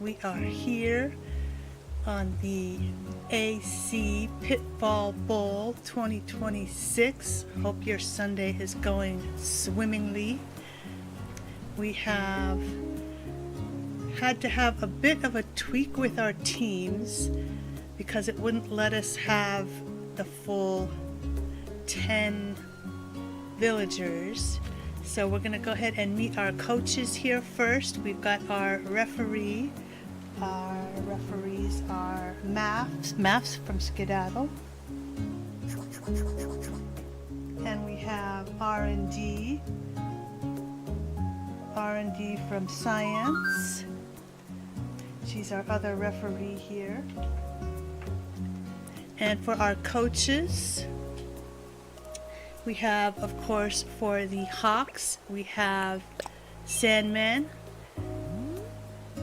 We are here on the AC Pitfall Bowl 2026. Hope your Sunday is going swimmingly. We have had to have a bit of a tweak with our teams because it wouldn't let us have the full 10 villagers. So we're going to go ahead and meet our coaches here first. We've got our referee. Our referees are Maths from Skedaddle. And we have R&D from Science. She's our other referee here. And for our coaches, we have, of course, for the Hawks, we have Sandman,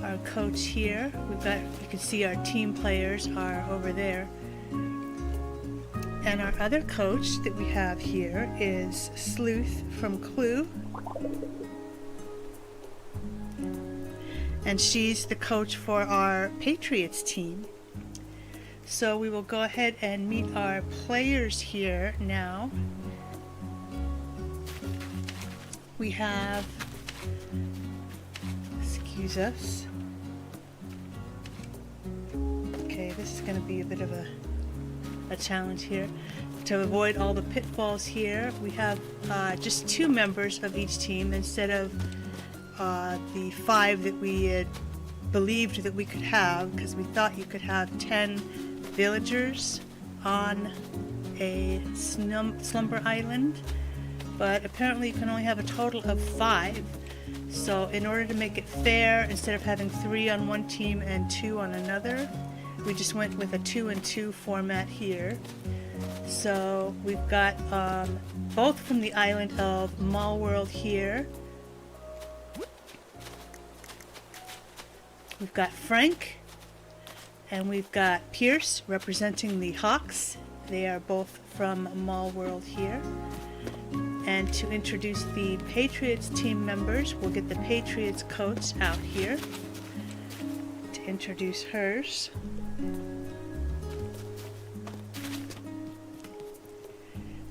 our coach here. We've got, you can see our team players are over there. And our other coach that we have here is Sleuth from Clue. And she's the coach for our Patriots team. So we will go ahead and meet our players here now. We have, excuse us. Okay, this is going to be a bit of a challenge here. To avoid all the pitfalls here, we have just 2 members of each team instead of the 5 that we had believed that we could have, because we thought you could have 10 villagers on a slumber island. But apparently you can only have a total of 5. So in order to make it fair, instead of having 3 on one team and 2 on another, we just went with a 2 and 2 format here. So we've got both from the island of Mall World here. We've got Frank and we've got Pierce representing the Hawks. They are both from Mall World here. And to introduce the Patriots team members, we'll get the Patriots coach out here to introduce hers.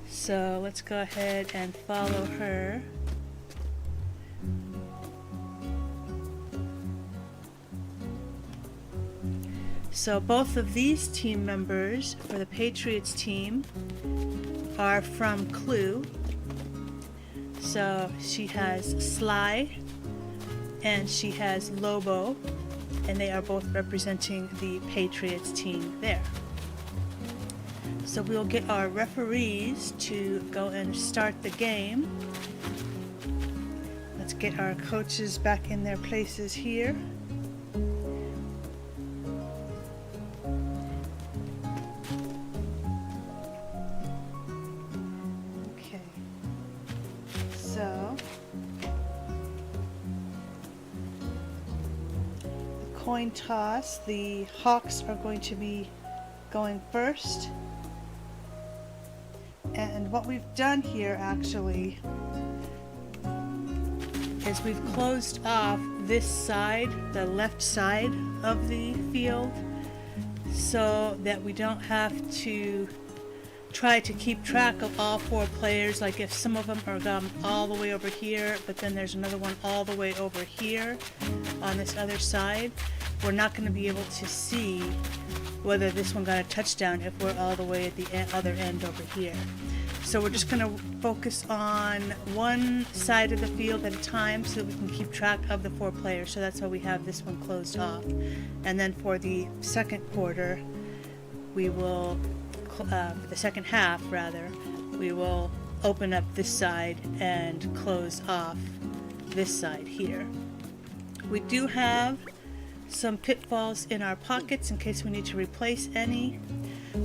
So let's go ahead and follow her. So both of these team members for the Patriots team are from Clue. So she has Sly and she has Lobo, and they are both representing the Patriots team there. So we'll get our referees to go and start the game. Let's get our coaches back in their places here. Coin toss, the Hawks are going to be going first. And what we've done here actually is we've closed off this side, the left side of the field, so that we don't have to try to keep track of all 4 players. Like if some of them are gone all the way over here, but then there's another one all the way over here on this other side, we're not going to be able to see whether this one got a touchdown if we're all the way at the other end over here. So we're just going to focus on one side of the field at a time so that we can keep track of the 4 players. So that's why we have this one closed off. And then for the second quarter, we will, the second half rather, we will open up this side and close off this side here. We do have some pitfalls in our pockets in case we need to replace any,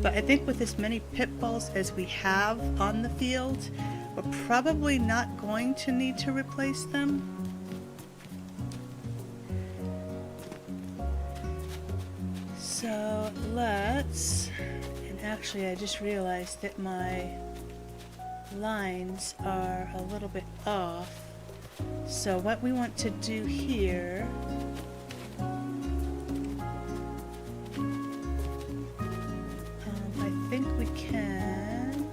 but I think with as many pitfalls as we have on the field, we're probably not going to need to replace them. So let's, and actually I just realized that my lines are a little bit off. So what we want to do here think we can.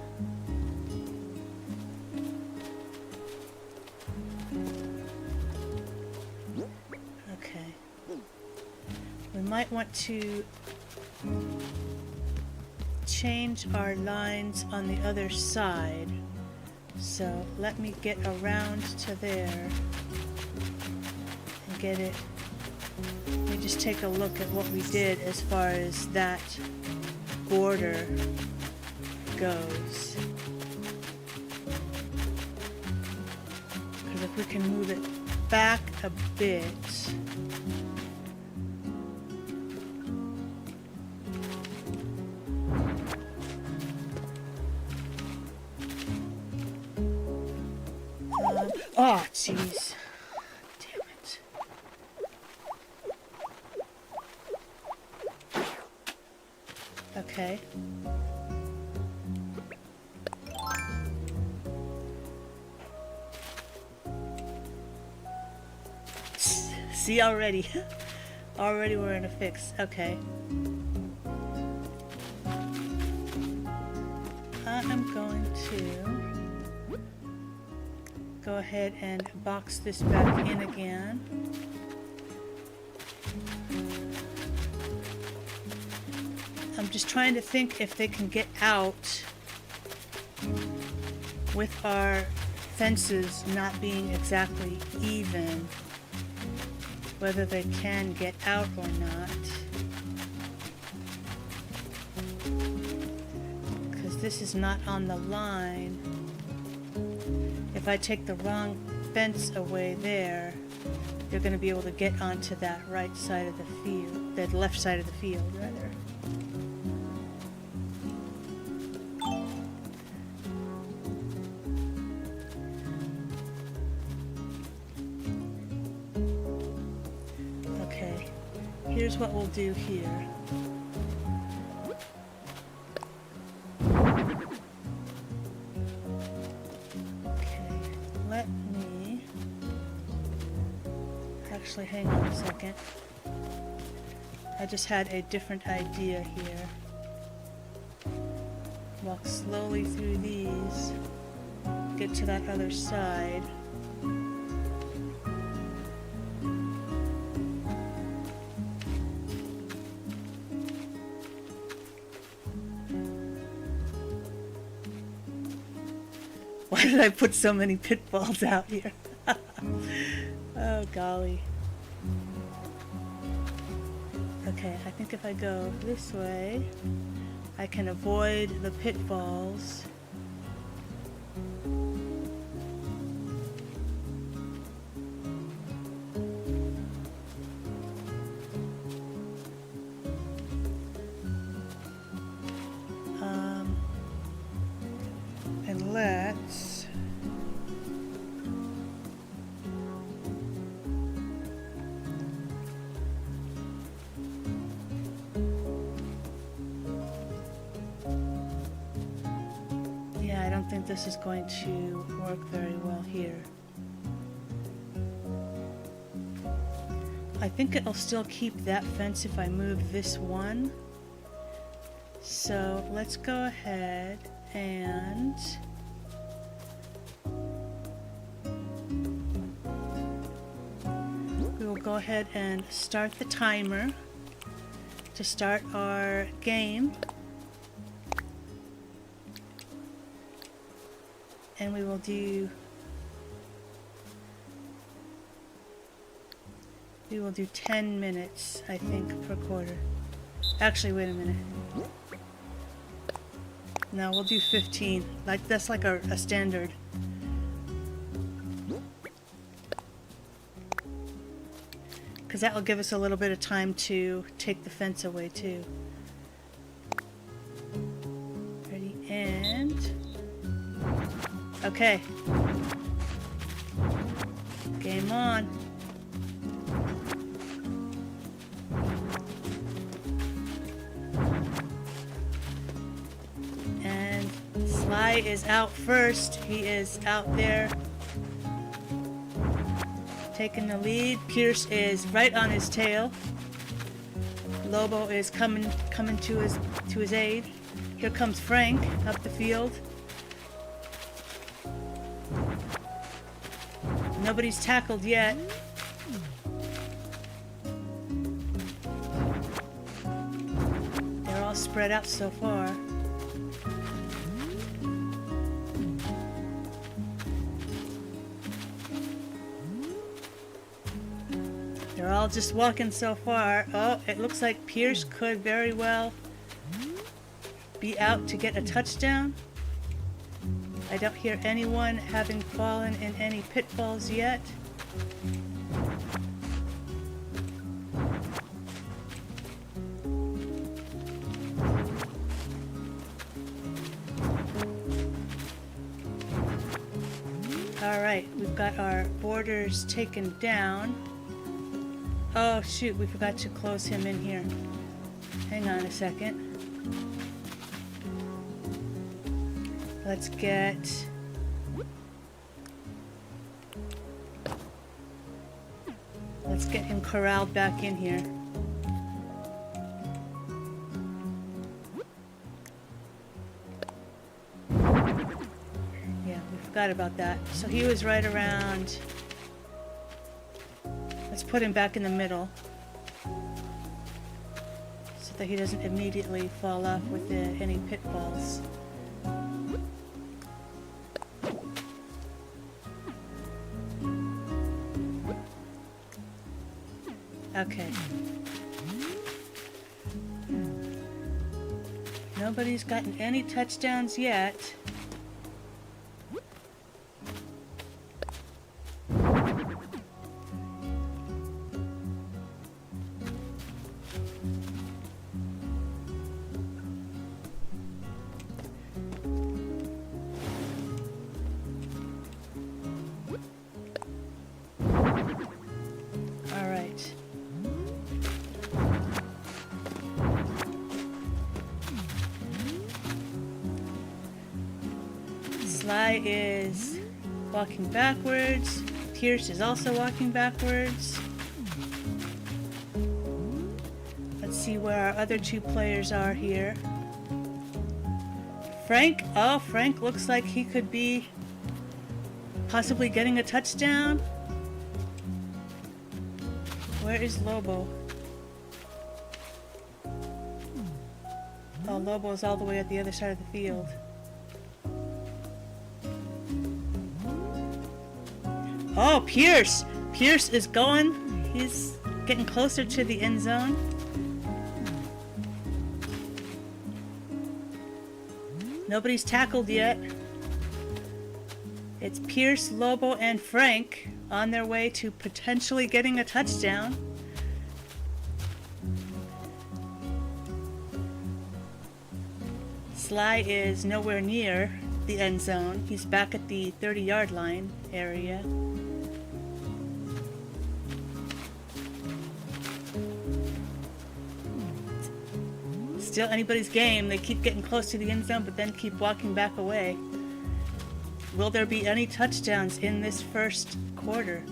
Okay. We might want to change our lines on the other side. So let me get around to there and get it. Let me just take a look at what we did as far as that border goes. Because if we can move it back a bit. Oh, jeez. Damn it. Okay. See, already. Already we're in a fix. Okay. I'm going to go ahead and box this back in again. I'm just trying to think if they can get out with our fences not being exactly even, whether they can get out or not. Because this is not on the line. If I take the wrong fence away there, you're going to be able to get onto that right side of the field, that left side of the field, rather. Okay, here's what we'll do here. Actually, hang on a second. I just had a different idea here. Walk slowly through these. Get to that other side. Why did I put so many pitfalls out here? Oh, golly. Okay, I think if I go this way, I can avoid the pitfalls. And let's I don't think this is going to work very well here. I think it'll still keep that fence if I move this one. So let's go ahead and we will go ahead and start the timer to start our game. And we will do 10 minutes, I think, per quarter. Actually, wait a minute. No, we'll do 15. Like that's like a standard. Because that will give us a little bit of time to take the fence away too. Ready, and okay. Game on. And Sly is out first. He is out there taking the lead. Pierce is right on his tail. Lobo is coming to his aid. Here comes Frank up the field. Nobody's tackled yet. They're all spread out so far. They're all just walking so far. Oh, it looks like Pierce could very well be out to get a touchdown. I don't hear anyone having fallen in any pitfalls yet. Alright, we've got our borders taken down. Oh shoot, we forgot to close him in here. Hang on a second. Let's get him corralled back in here. Yeah, we forgot about that. So he was right around. Let's put him back in the middle so that he doesn't immediately fall off with any pitfalls. Okay. Nobody's gotten any touchdowns yet. Sly is walking backwards. Pierce is also walking backwards. Let's see where our other two players are here. Frank. Oh, Frank looks like he could be possibly getting a touchdown. Where is Lobo? Oh, Lobo's all the way at the other side of the field. Oh, Pierce! Pierce is going. He's getting closer to the end zone. Nobody's tackled yet. It's Pierce, Lobo, and Frank on their way to potentially getting a touchdown. Sly is nowhere near the end zone. He's back at the 30-yard line area. Still anybody's game. They keep getting close to the end zone, but then keep walking back away. Will there be any touchdowns in this first quarter?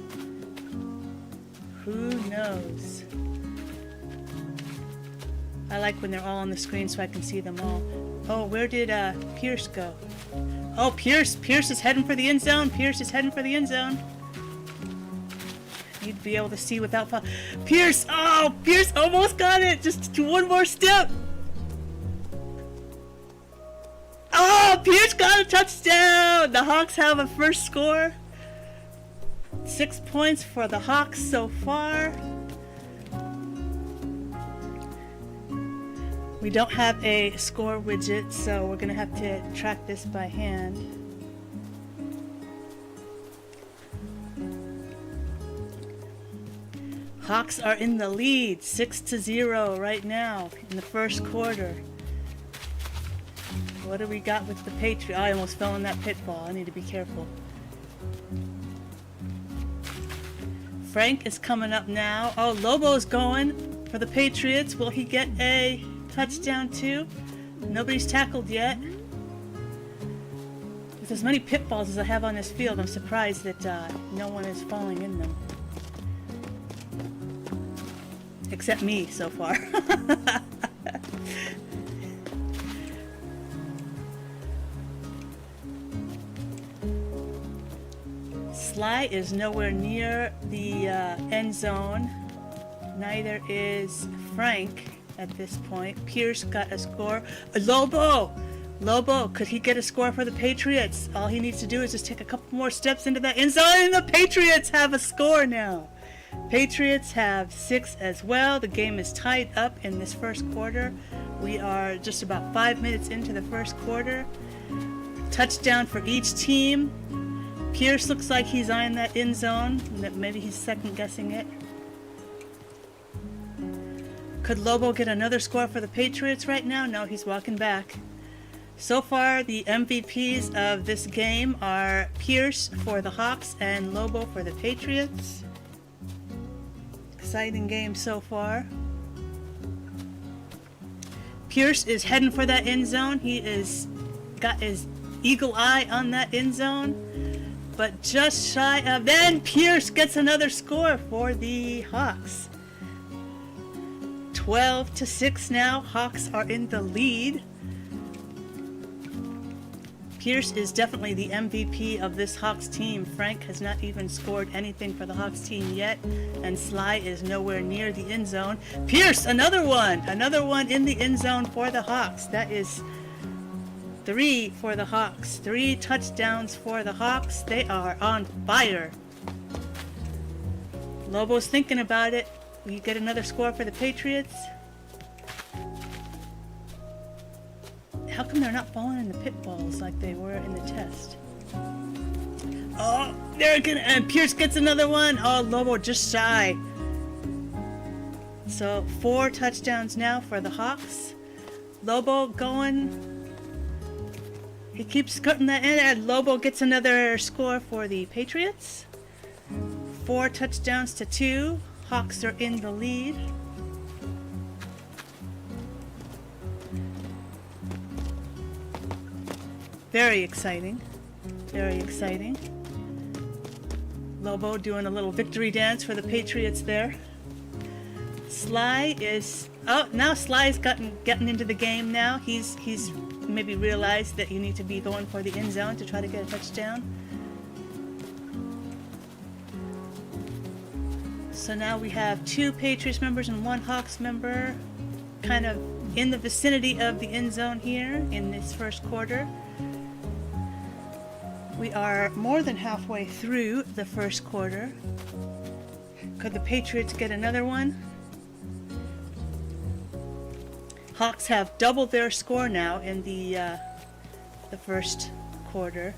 Who knows? I like when they're all on the screen so I can see them all. Oh, where did Pierce go? Oh, Pierce! Pierce is heading for the end zone! Pierce is heading for the end zone! You'd be able to see without fall. Pierce! Oh! Pierce almost got it! Just one more step! Oh! Pierce got a touchdown! The Hawks have a first score. 6 points for the Hawks so far. We don't have a score widget, so we're gonna have to track this by hand. Hawks are in the lead, 6-0 right now in the first quarter. What do we got with the Patriots? I almost fell in that pitfall. I need to be careful. Frank is coming up now. Oh, Lobo's going for the Patriots. Will he get a touchdown too? Nobody's tackled yet. With as many pitfalls as I have on this field, I'm surprised that no one is falling in them. Except me so far. Sly is nowhere near the end zone. Neither is Frank at this point. Pierce got a score. Lobo! Lobo, could he get a score for the Patriots? All he needs to do is just take a couple more steps into that end zone, and the Patriots have a score now. Patriots have 6 as well. The game is tied up in this first quarter. We are just about 5 minutes into the first quarter. Touchdown for each team. Pierce looks like he's eyeing that end zone. Maybe he's second guessing it. Could Lobo get another score for the Patriots right now? No, he's walking back. So far, the MVPs of this game are Pierce for the Hawks and Lobo for the Patriots. Exciting game so far. Pierce is heading for that end zone. He is got his eagle eye on that end zone, but just shy of. Then Pierce gets another score for the Hawks. 12-6 now. Hawks are in the lead. Pierce is definitely the MVP of this Hawks team. Frank has not even scored anything for the Hawks team yet, and Sly is nowhere near the end zone. Pierce, another one in the end zone for the Hawks. That is 3 for the Hawks. 3 touchdowns for the Hawks. They are on fire. Lobo's thinking about it. Will you get another score for the Patriots? How come they're not falling in the pitfalls like they were in the test? Oh, and Pierce gets another one. Oh, Lobo just shy. So 4 touchdowns now for the Hawks. Lobo going. He keeps cutting that in, and Lobo gets another score for the Patriots. 4 touchdowns to 2. Hawks are in the lead. Very exciting. Very exciting. Lobo doing a little victory dance for the Patriots there. Sly is... Oh, now Sly's getting into the game now. He's maybe realized that you need to be going for the end zone to try to get a touchdown. So now we have 2 Patriots members and 1 Hawks member kind of in the vicinity of the end zone here in this first quarter. We are more than halfway through the first quarter. Could the Patriots get another one? Hawks have doubled their score now in the first quarter.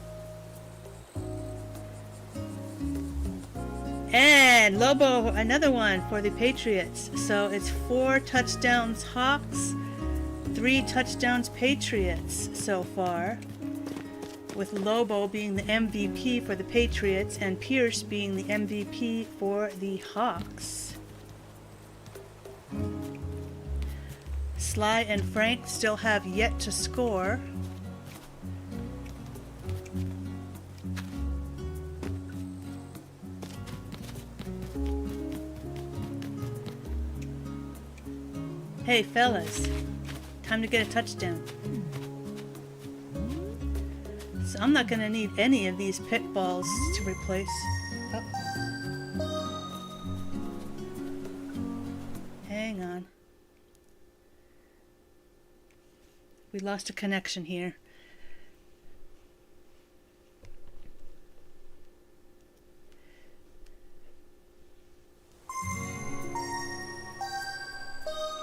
And Lobo, another one for the Patriots. So it's 4 touchdowns Hawks, 3 touchdowns Patriots so far, with Lobo being the MVP for the Patriots and Pierce being the MVP for the Hawks. Sly and Frank still have yet to score. Hey fellas, time to get a touchdown. So I'm not gonna need any of these pitfalls to replace. Oh. Hang on. We lost a connection here.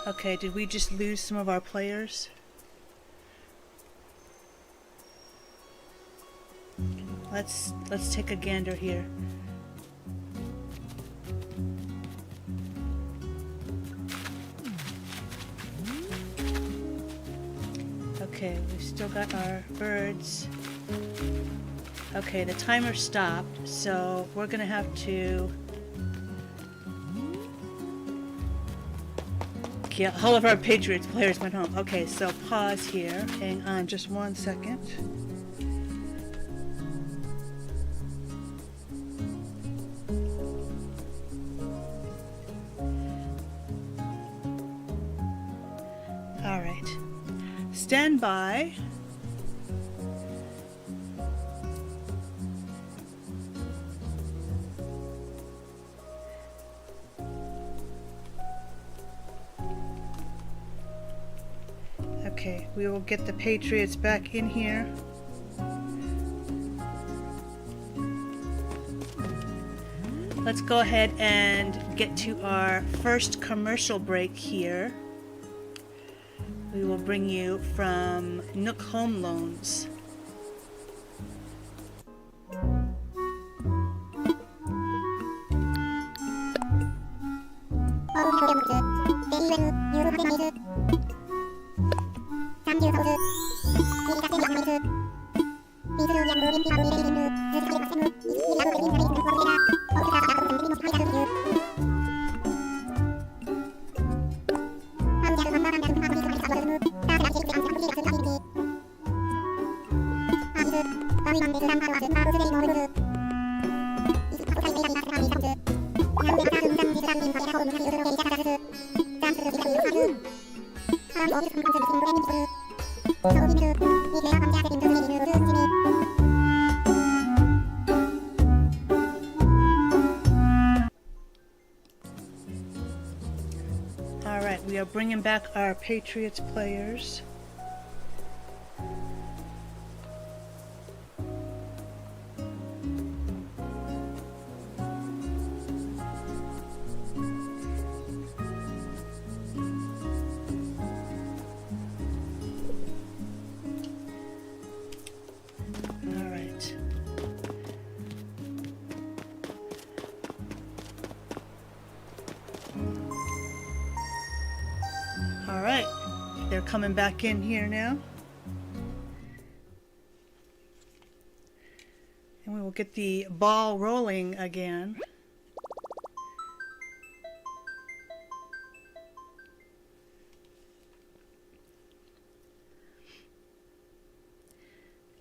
Okay, did we just lose some of our players? Let's take a gander here. Okay, we've still got our birds. Okay, the timer stopped, so we're gonna have to get all of our Patriots players went home. Okay, so pause here. Hang on just 1 second. All right. Stand by. Okay, we will get the Patriots back in here. Let's go ahead and get to our first commercial break here. We will bring you from Nook Home Loans. Alright, we are bringing back our Patriots players. Alright, they're coming back in here now. And we will get the ball rolling again.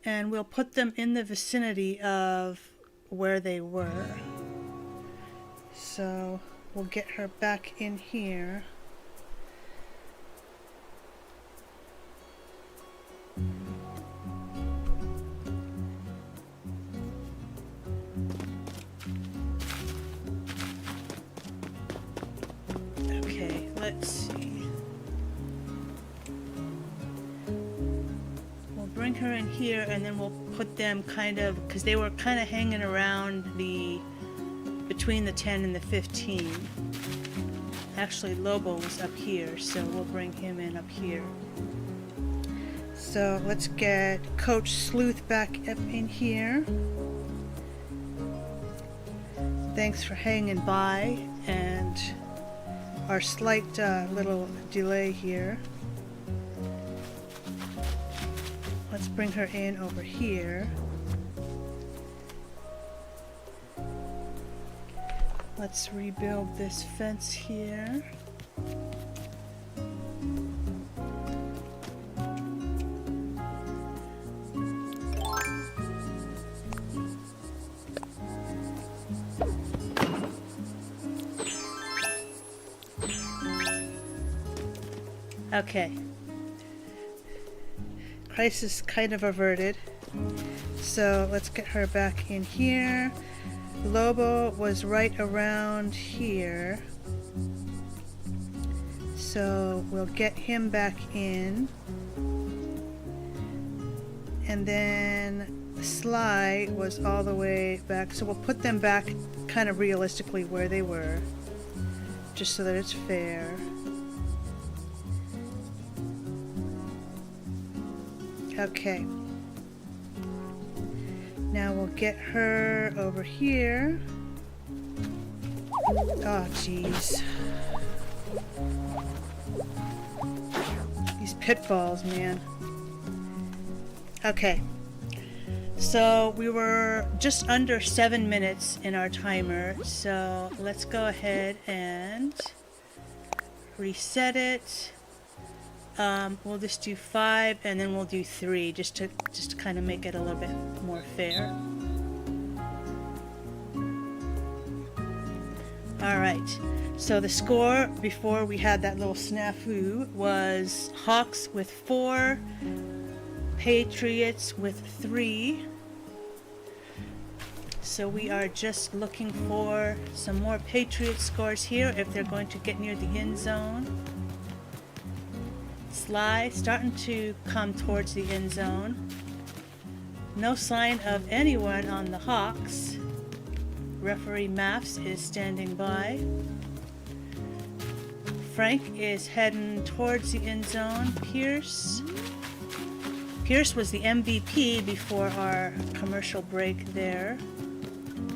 And we'll put them in the vicinity of where they were. So we'll get her back in here. Okay, let's see. We'll bring her in here and then we'll put them kind of, because they were kind of hanging around between the 10 and the 15. Actually, Lobo was up here, so we'll bring him in up here. So let's get Coach Sleuth back up in here. Thanks for hanging by and our slight little delay here. Let's bring her in over here. Let's rebuild this fence here. Okay. Crisis kind of averted. So let's get her back in here. Lobo was right around here. So we'll get him back in. And then Sly was all the way back. So we'll put them back kind of realistically where they were. Just so that it's fair. Okay. Now we'll get her over here. Oh, jeez. These pitfalls, man. Okay. So we were just under 7 minutes in our timer. So let's go ahead and reset it. We'll just do 5 and then we'll do 3 just to kind of make it a little bit more fair. Alright, so the score before we had that little snafu was Hawks with 4, Patriots with 3. So we are just looking for some more Patriot scores here if they're going to get near the end zone. Sly starting to come towards the end zone. No sign of anyone on the Hawks. Referee Maps is standing by. Frank is heading towards the end zone. Pierce was the MVP before our commercial break there.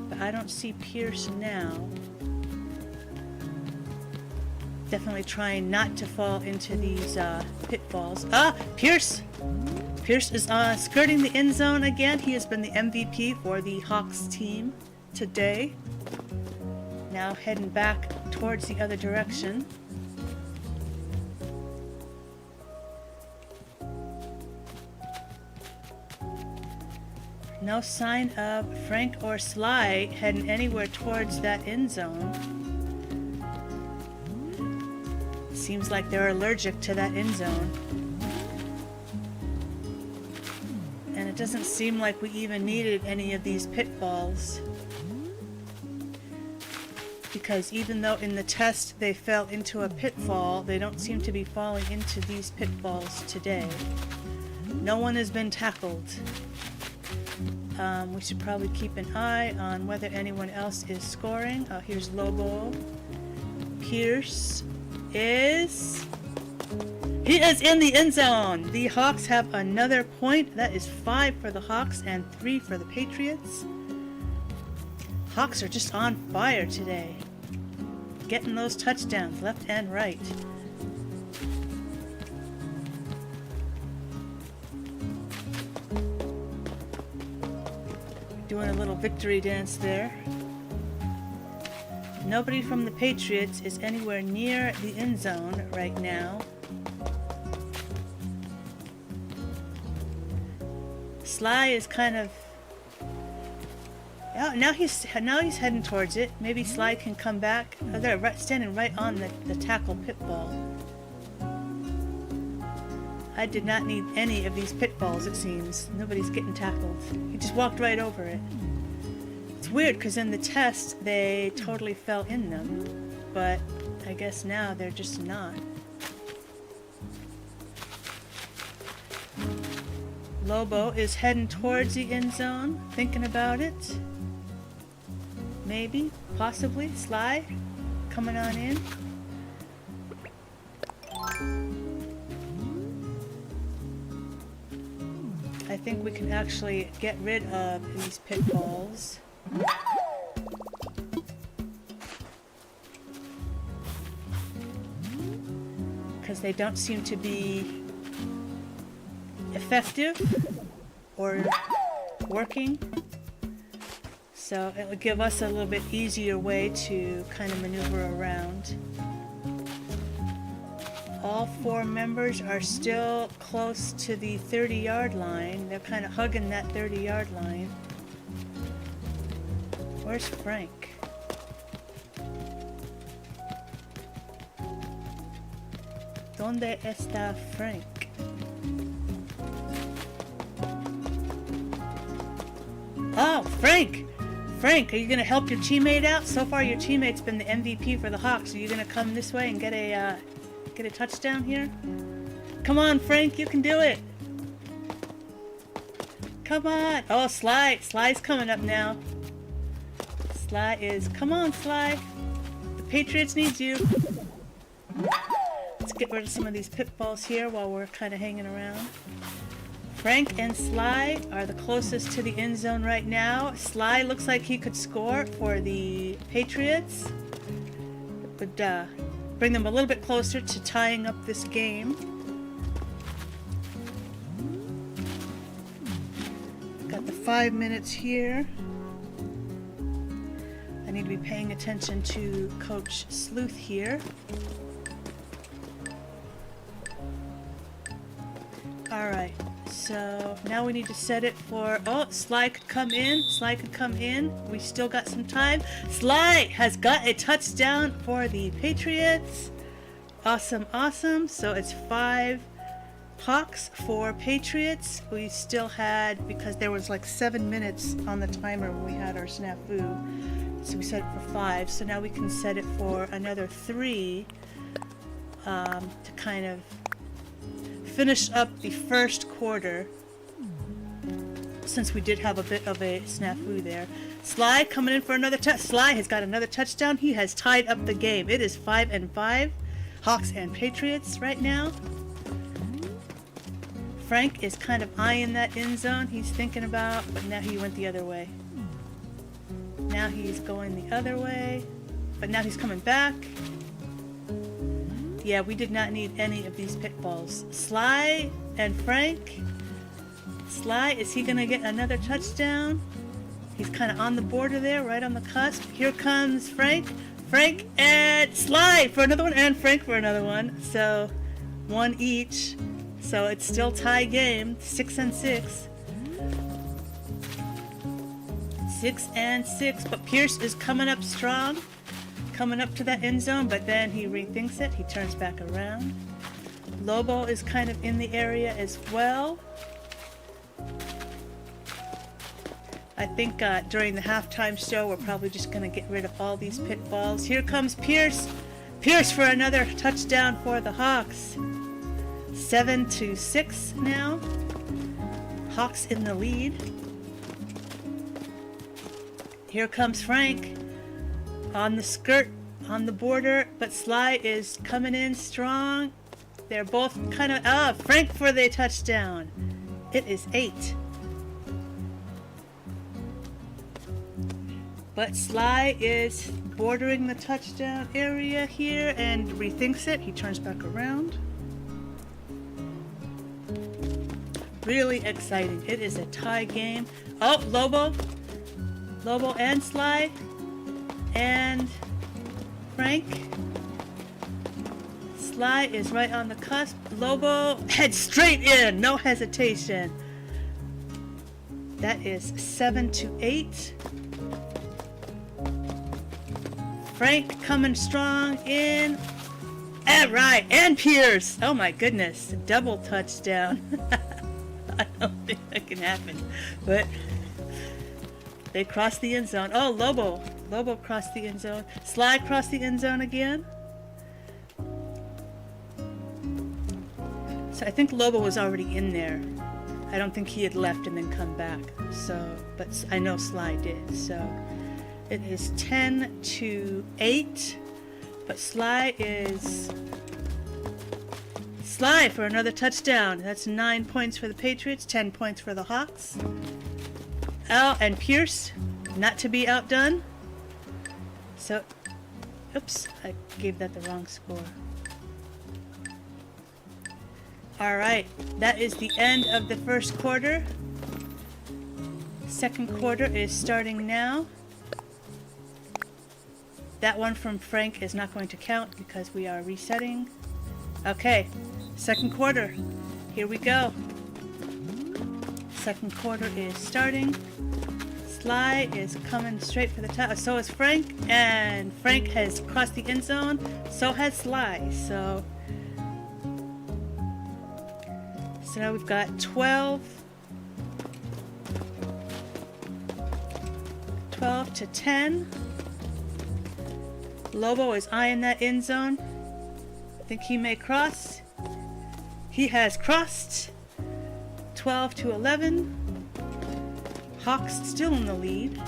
But I don't see Pierce now. Definitely trying not to fall into these pitfalls. Pierce! Pierce is skirting the end zone again. He has been the MVP for the Hawks team today. Now heading back towards the other direction. No sign of Frank or Sly heading anywhere towards that end zone. Seems like they're allergic to that end zone. And it doesn't seem like we even needed any of these pitfalls. Because even though in the test they fell into a pitfall, they don't seem to be falling into these pitfalls today. No one has been tackled. We should probably keep an eye on whether anyone else is scoring. Oh, here's Lobo. Pierce is... He is in the end zone! The Hawks have another point. That is 5 for the Hawks and 3 for the Patriots. Hawks are just on fire today. Getting those touchdowns left and right. Doing a little victory dance there. Nobody from the Patriots is anywhere near the end zone right now. Sly is kind of... Oh, now he's heading towards it. Maybe Sly can come back. Oh, they're standing right on the tackle pitfall. I did not need any of these pitfalls, it seems. Nobody's getting tackled. He just walked right over it. It's weird because in the test they totally fell in them, but I guess now they're just not. Lobo is heading towards the end zone, thinking about it. Maybe, possibly, Sly coming on in. I think we can actually get rid of these pitfalls. Because they don't seem to be effective or working. So it would give us a little bit easier way to kind of maneuver around. All 4 members are still close to the 30-yard line. They're kind of hugging that 30-yard line. Where's Frank? ¿Dónde está Frank? Oh, Frank! Frank, are you going to help your teammate out? So far your teammate's been the MVP for the Hawks. Are you going to come this way and get a touchdown here? Come on, Frank, you can do it. Come on. Oh, Sly. Sly's coming up now. Sly is... Come on, Sly. The Patriots need you. Let's get rid of some of these pitfalls here while we're kind of hanging around. Frank and Sly are the closest to the end zone right now. Sly looks like he could score for the Patriots. It would bring them a little bit closer to tying up this game. Got the 5 minutes here. I need to be paying attention to Coach Sleuth here. Alright, so now we need to set it for... Oh, Sly could come in. Sly could come in. We still got some time. Sly has got a touchdown for the Patriots. Awesome, awesome. So it's 5 Hawks, 4 Patriots. We still had, because there was like 7 minutes on the timer when we had our snafu. So we set it for 5. So now we can set it for another 3 to kind of finish up the first quarter, since we did have a bit of a snafu there. Sly coming in for another Sly has got another touchdown. He has tied up the game. It is 5-5. Hawks and Patriots right now. Frank is kind of eyeing that end zone. He's thinking about, but now he went the other way. Now he's going the other way, but now he's coming back. Yeah, we did not need any of these pitfalls. Sly and Frank. Sly, is he gonna get another touchdown? He's kind of on the border there, right on the cusp. Here comes Frank. Frank and Sly for another one, and Frank for another one. So, one each. So it's still tie game, 6-6. 6-6, but Pierce is coming up strong. Coming up to that end zone, but then he rethinks it. He turns back around. Lobo is kind of in the area as well. I think during the halftime show, we're probably just going to get rid of all these pitfalls. Here comes Pierce. Pierce for another touchdown for the Hawks. 7-6 now. Hawks in the lead. Here comes Frank. On the skirt, on the border, but Sly is coming in strong. They're both kind of, Frank for the touchdown. It is 8. But Sly is bordering the touchdown area here and rethinks it. He turns back around. Really exciting. It is a tie game. Oh, Lobo and Sly. And Frank. Sly is right on the cusp. Lobo heads straight in, no hesitation. That is 7-8. Frank coming strong in. And right, and Pierce. Oh my goodness, double touchdown. I don't think that can happen, but they crossed the end zone. Oh, Lobo crossed the end zone. Sly crossed the end zone again. So I think Lobo was already in there. I don't think he had left and then come back. So, but I know Sly did. So it is 10-8. But Sly for another touchdown. That's 9 points for the Patriots, 10 points for the Hawks. Oh, and Pierce, not to be outdone. So, oops, I gave that the wrong score. Alright, that is the end of the first quarter. Second quarter is starting now. That one from Frank is not going to count because we are resetting. Okay, second quarter. Here we go. Second quarter is starting. Sly is coming straight for the top. So is Frank, and Frank has crossed the end zone. So has Sly. So now we've got 12-10. Lobo is eyeing that end zone. I think he may cross. He has crossed. 12-11. Hawks still in the lead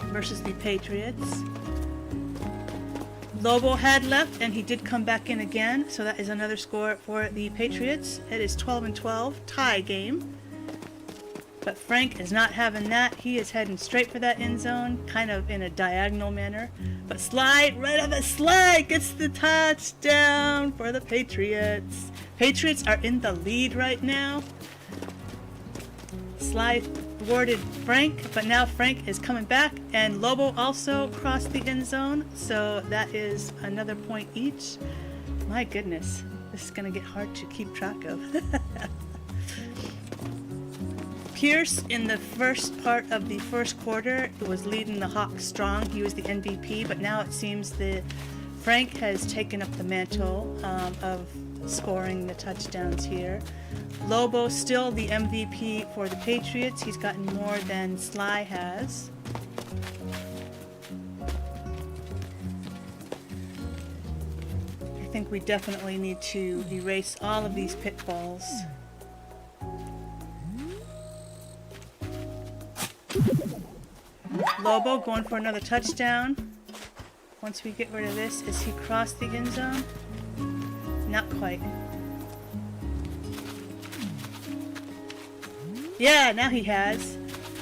versus the Patriots. Lobo had left and he did come back in again, so that is another score for the Patriots. It is 12-12, tie game. But Frank is not having that. He is heading straight for that end zone, kind of in a diagonal manner. But Sly, right off it, Sly gets the touchdown for the Patriots. Patriots are in the lead right now. Sly thwarted Frank, but now Frank is coming back, and Lobo also crossed the end zone, so that is another point each. My goodness, this is going to get hard to keep track of. Pierce, in the first part of the first quarter, was leading the Hawks strong. He was the MVP, but now it seems that Frank has taken up the mantle of scoring the touchdowns here. Lobo still the MVP for the Patriots. He's gotten more than Sly has. I think we definitely need to erase all of these pitfalls. Lobo going for another touchdown. Once we get rid of this, has he crossed the end zone? Not quite. Yeah, now he has.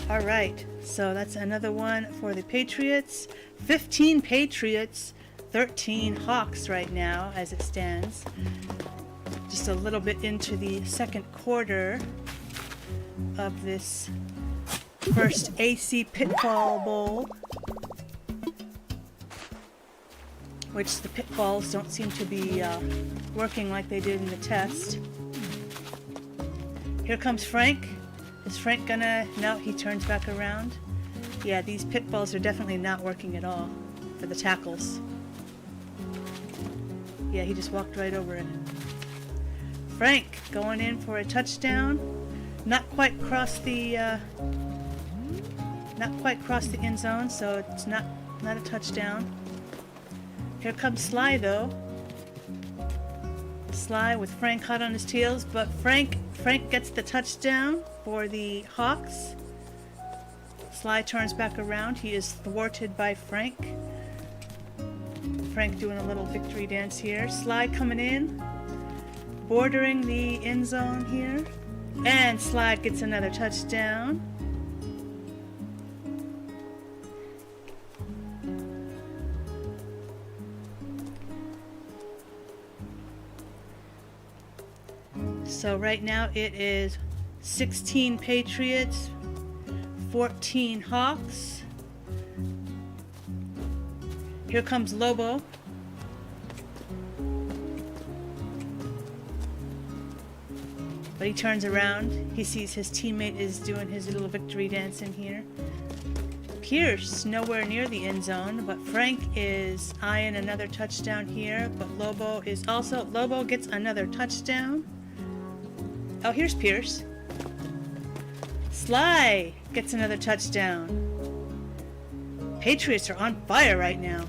Alright, so that's another one for the Patriots. 15 Patriots, 13 Hawks right now as it stands. Just a little bit into the second quarter of this first AC Pitfall Bowl, which the pitfalls don't seem to be working like they did in the test. Here comes Frank. Is Frank gonna... No, he turns back around. Yeah, these pitfalls are definitely not working at all for the tackles. Yeah, he just walked right over it. Frank going in for a touchdown. Not quite cross the end zone, so it's not a touchdown. Here comes Sly though. Sly with Frank hot on his heels, but Frank gets the touchdown for the Hawks. Sly turns back around. He is thwarted by Frank. Frank doing a little victory dance here. Sly coming in, bordering the end zone here. And Sly gets another touchdown. So right now it is 16 Patriots, 14 Hawks. Here comes Lobo. But he turns around. He sees his teammate is doing his little victory dance in here. Pierce nowhere near the end zone, but Frank is eyeing another touchdown here. But Lobo gets another touchdown. Oh, here's Pierce. Sly gets another touchdown. Patriots are on fire right now.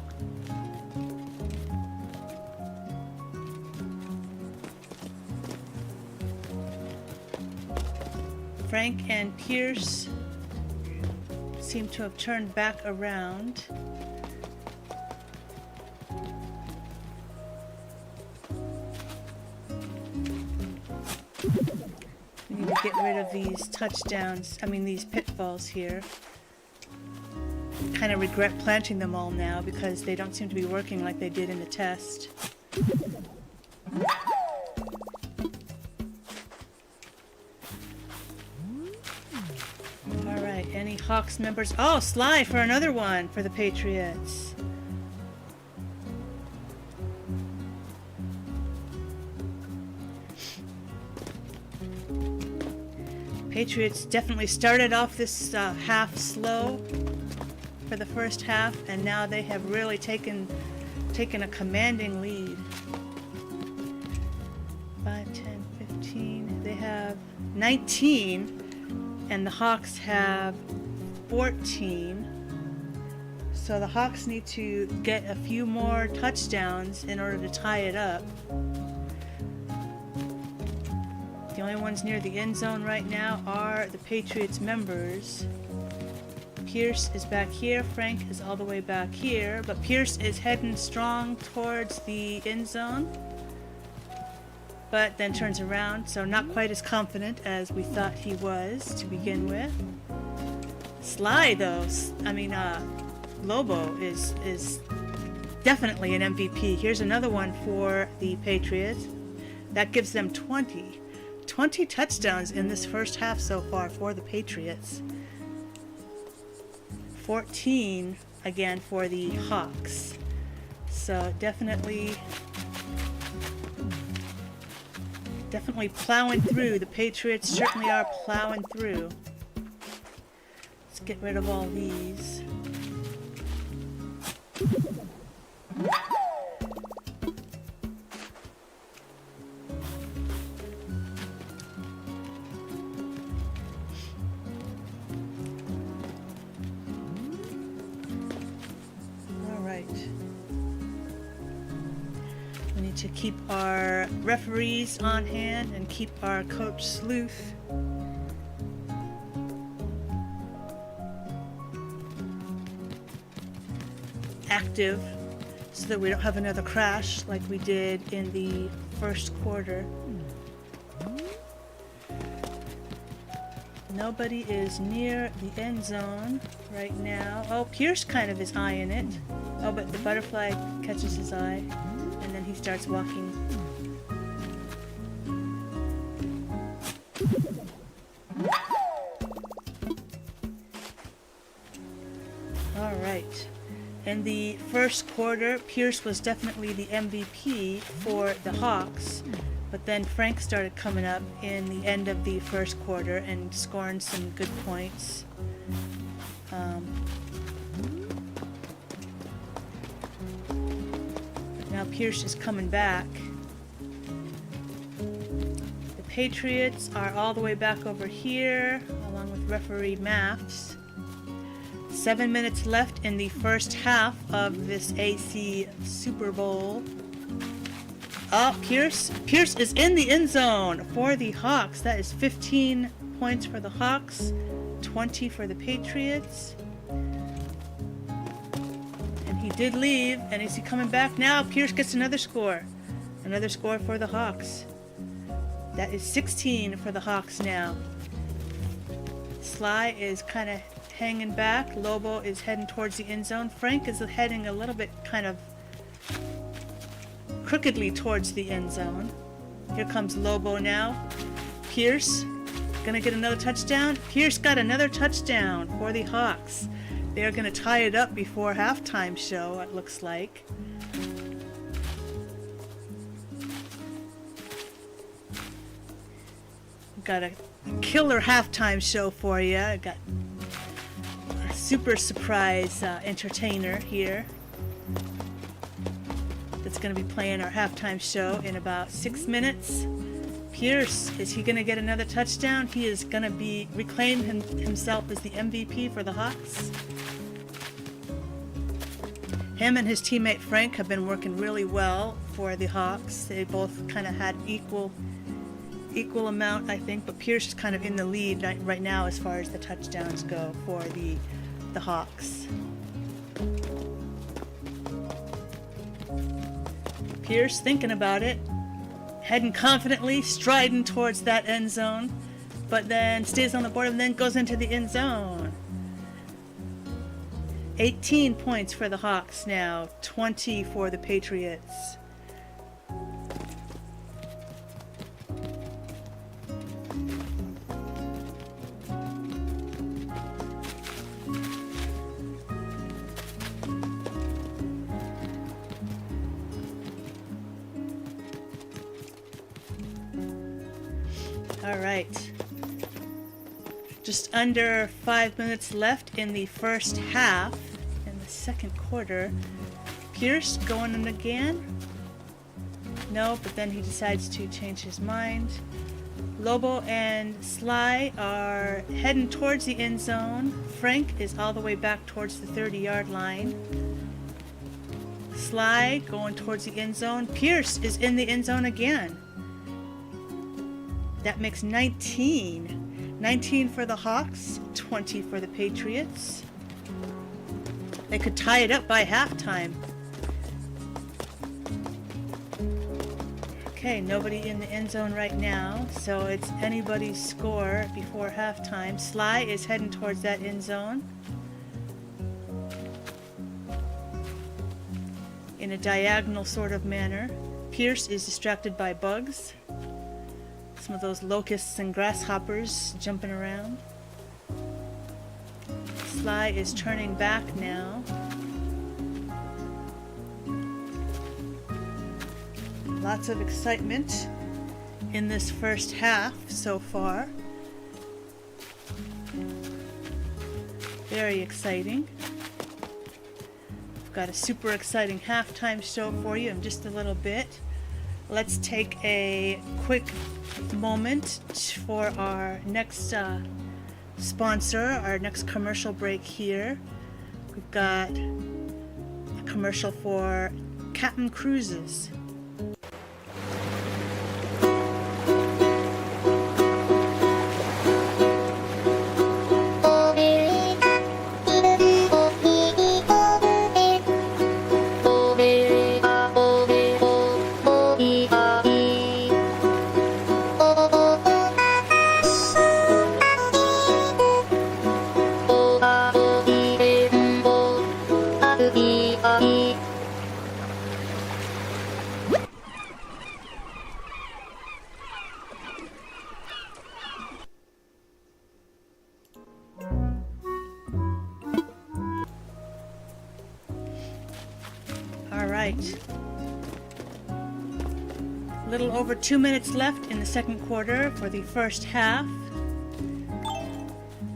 Frank and Pierce seem to have turned back around. We need to get rid of these these pitfalls here. Kind of regret planting them all now because they don't seem to be working like they did in the test. Alright, any Hawks members? Oh, Sly for another one for the Patriots. Patriots definitely started off this half slow for the first half, and now they have really taken a commanding lead. 5, 10, 15. They have 19, and the Hawks have 14. So the Hawks need to get a few more touchdowns in order to tie it up. The only ones near the end zone right now are the Patriots members. Pierce is back here. Frank is all the way back here. But Pierce is heading strong towards the end zone. But then turns around, so not quite as confident as we thought he was to begin with. Sly, though, Lobo is definitely an MVP. Here's another one for the Patriots. That gives them 20 touchdowns in this first half so far for the Patriots. 14 again for the Hawks. So definitely plowing through. The Patriots certainly are plowing through. Let's get rid of all these. We need to keep our referees on hand and keep our coach Sleuth active so that we don't have another crash like we did in the first quarter. Nobody is near the end zone right now. Oh, Pierce kind of is eyeing it. Oh, but the butterfly catches his eye, and then he starts walking. All right. In the first quarter, Pierce was definitely the MVP for the Hawks, but then Frank started coming up in the end of the first quarter and scoring some good points. Now Pierce is coming back. The Patriots are all the way back over here, along with referee Maths. 7 minutes left in the first half of this AC Super Bowl. Oh, Pierce is in the end zone for the Hawks. That is 15 points for the Hawks, 20 for the Patriots. And he did leave, and is he coming back now? Pierce gets another score. Another score for the Hawks. That is 16 for the Hawks now. Sly is kind of hanging back. Lobo is heading towards the end zone. Frank is heading a little bit kind of crookedly towards the end zone. Here comes Lobo now. Pierce gonna get another touchdown. Pierce got another touchdown for the Hawks. They're gonna tie it up before halftime show, it looks like. Got a killer halftime show for you. I got a super surprise entertainer here that's going to be playing our halftime show in about 6 minutes. Pierce, is he going to get another touchdown? He is going to be reclaim himself as the MVP for the Hawks. Him and his teammate Frank have been working really well for the Hawks. They both kind of had equal amount, I think, but Pierce is kind of in the lead right now as far as the touchdowns go for the Hawks. Pierce thinking about it, heading confidently, striding towards that end zone, but then stays on the board and then goes into the end zone. 18 points for the Hawks now, 20 for the Patriots. All right, just under 5 minutes left in the first half, in the second quarter. Pierce going in again? No, but then he decides to change his mind. Lobo and Sly are heading towards the end zone. Frank is all the way back towards the 30-yard line. Sly going towards the end zone. Pierce is in the end zone again. That makes 19. 19 for the Hawks, 20 for the Patriots. They could tie it up by halftime. Okay, nobody in the end zone right now, so it's anybody's score before halftime. Sly is heading towards that end zone in a diagonal sort of manner. Pierce is distracted by bugs. Some of those locusts and grasshoppers jumping around. Sly is turning back now. Lots of excitement in this first half so far. Very exciting. We've got a super exciting halftime show for you in just a little bit. Let's take a quick moment for our next sponsor, our next commercial break here. We've got a commercial for Captain Cruises. right. A little over 2 minutes left in the second quarter for the first half.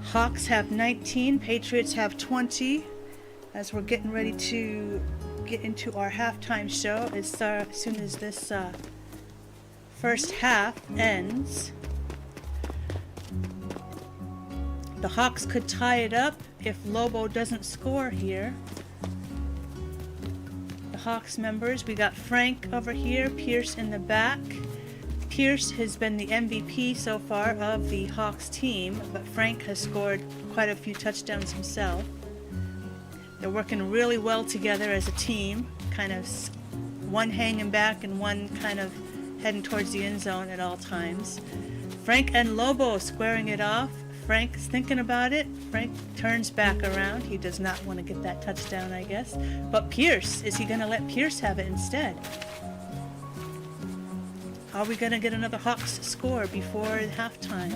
Hawks have 19, Patriots have 20. As we're getting ready to get into our halftime show, as soon as this first half ends. The Hawks could tie it up if Lobo doesn't score here. The Hawks members, we got Frank over here, Pierce in the back. Pierce has been the MVP so far of the Hawks team, but Frank has scored quite a few touchdowns himself. They're working really well together as a team, kind of one hanging back and one kind of heading towards the end zone at all times. Frank and Lobo squaring it off. Frank's thinking about it. Frank turns back around. He does not want to get that touchdown, I guess. But Pierce, is he going to let Pierce have it instead? Are we going to get another Hawks score before halftime?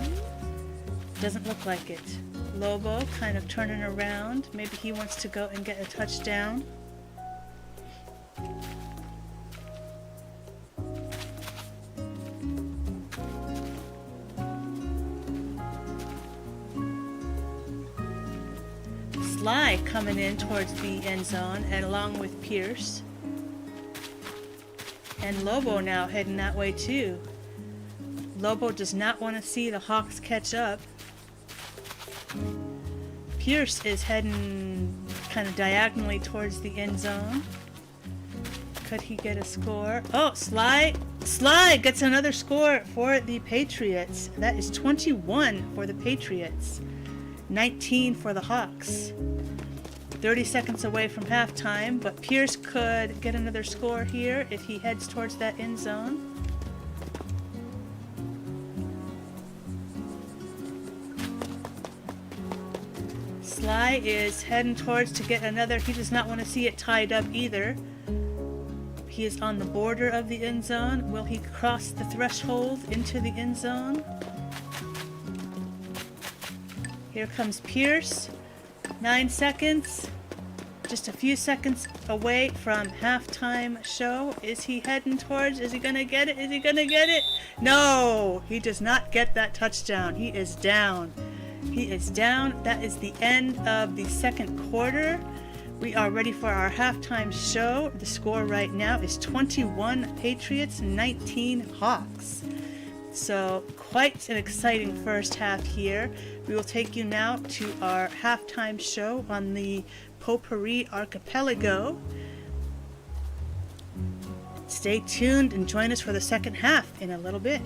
Doesn't look like it. Lobo kind of turning around. Maybe he wants to go and get a touchdown. Sly coming in towards the end zone, and along with Pierce. And Lobo now heading that way too. Lobo does not want to see the Hawks catch up. Pierce is heading kind of diagonally towards the end zone. Could he get a score? Oh, Sly gets another score for the Patriots. That is 21 for the Patriots. 19 for the Hawks. 30 seconds away from halftime, but Pierce could get another score here if he heads towards that end zone. Sly is heading towards to get another. He does not want to see it tied up either. He is on the border of the end zone. Will he cross the threshold into the end zone? Here comes Pierce. 9 seconds. Just a few seconds away from halftime show. Is he heading towards? Is he going to get it? Is he going to get it? No! He does not get that touchdown. He is down. He is down. That is the end of the second quarter. We are ready for our halftime show. The score right now is 21 Patriots, 19 Hawks. So quite an exciting first half here. We will take you now to our halftime show on the Potpourri Archipelago. Stay tuned and join us for the second half in a little bit.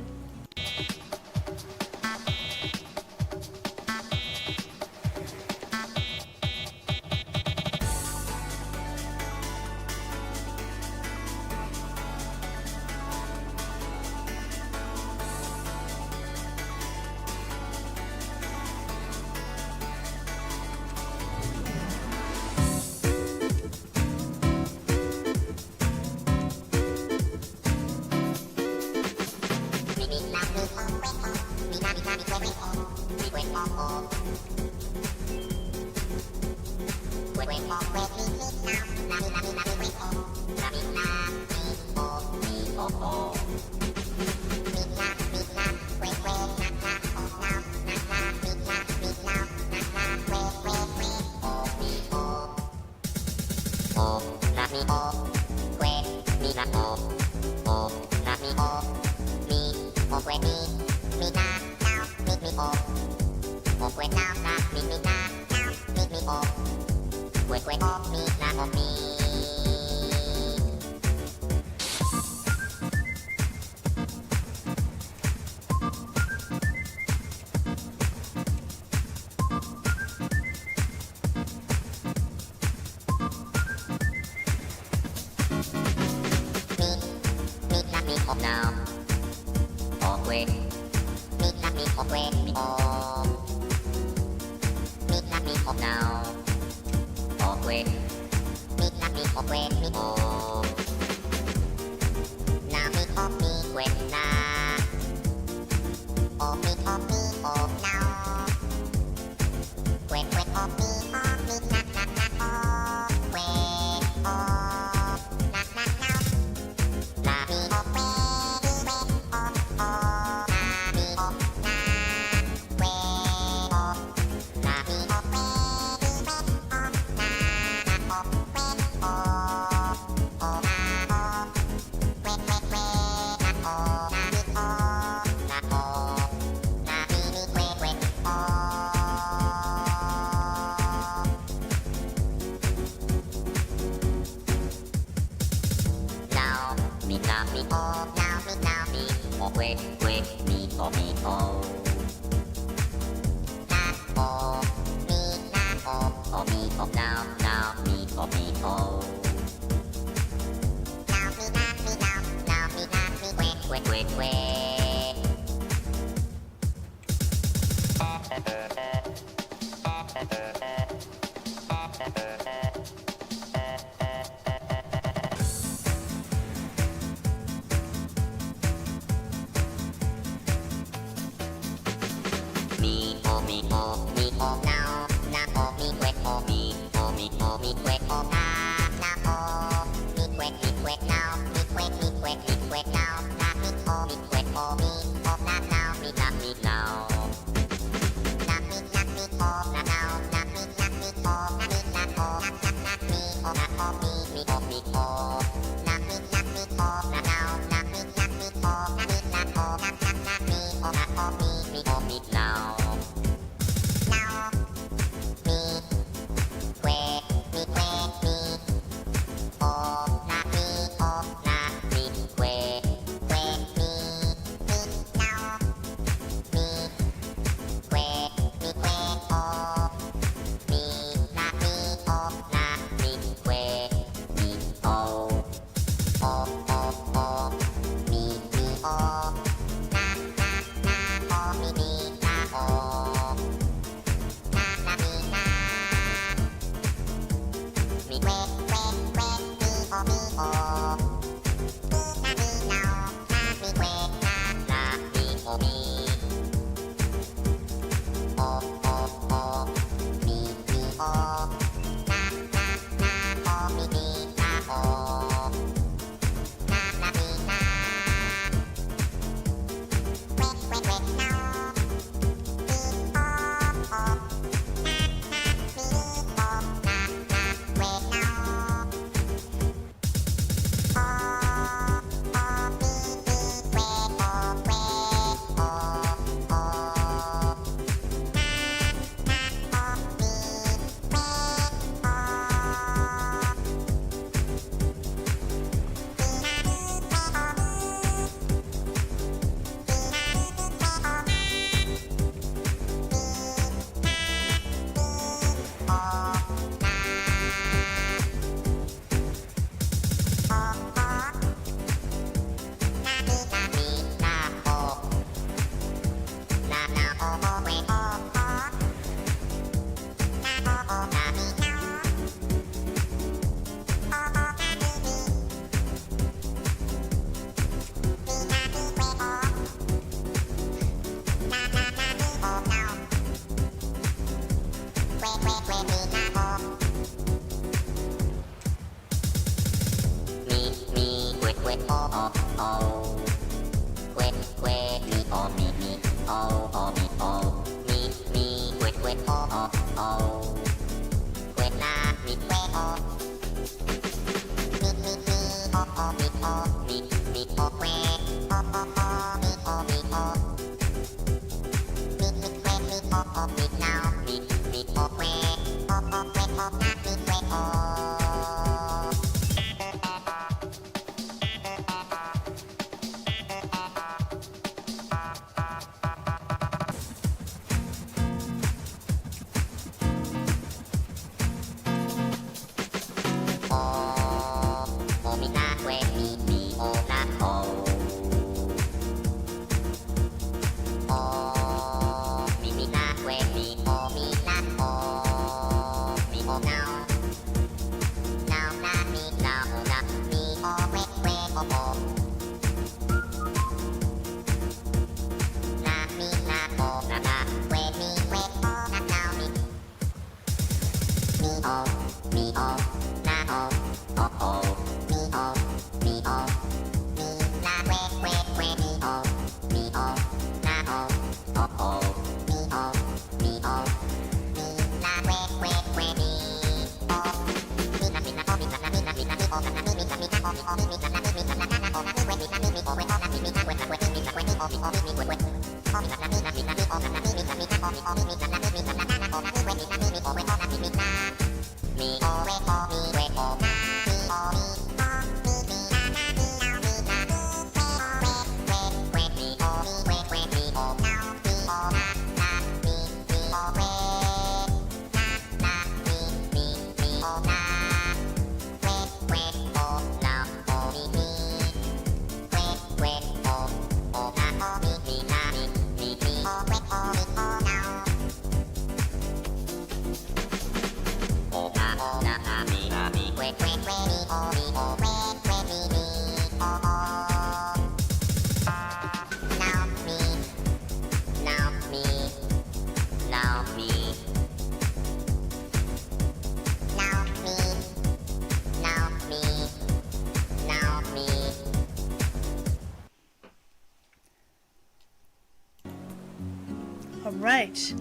Alright,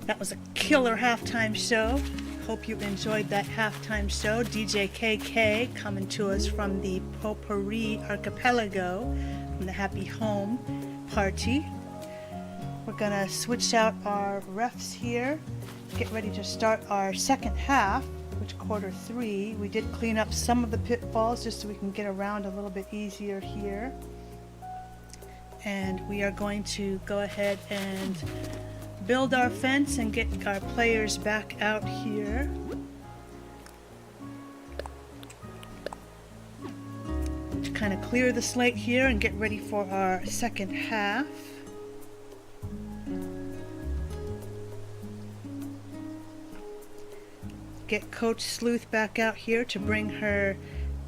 that was a killer halftime show. Hope you enjoyed that halftime show. DJ KK coming to us from the Potpourri Archipelago from the Happy Home Party. We're gonna switch out our refs here, get ready to start our second half, which quarter 3. We did clean up some of the pitfalls just so we can get around a little bit easier here. And we are going to go ahead and build our fence and get our players back out here. To kind of clear the slate here and get ready for our second half. Get Coach Sleuth back out here to bring her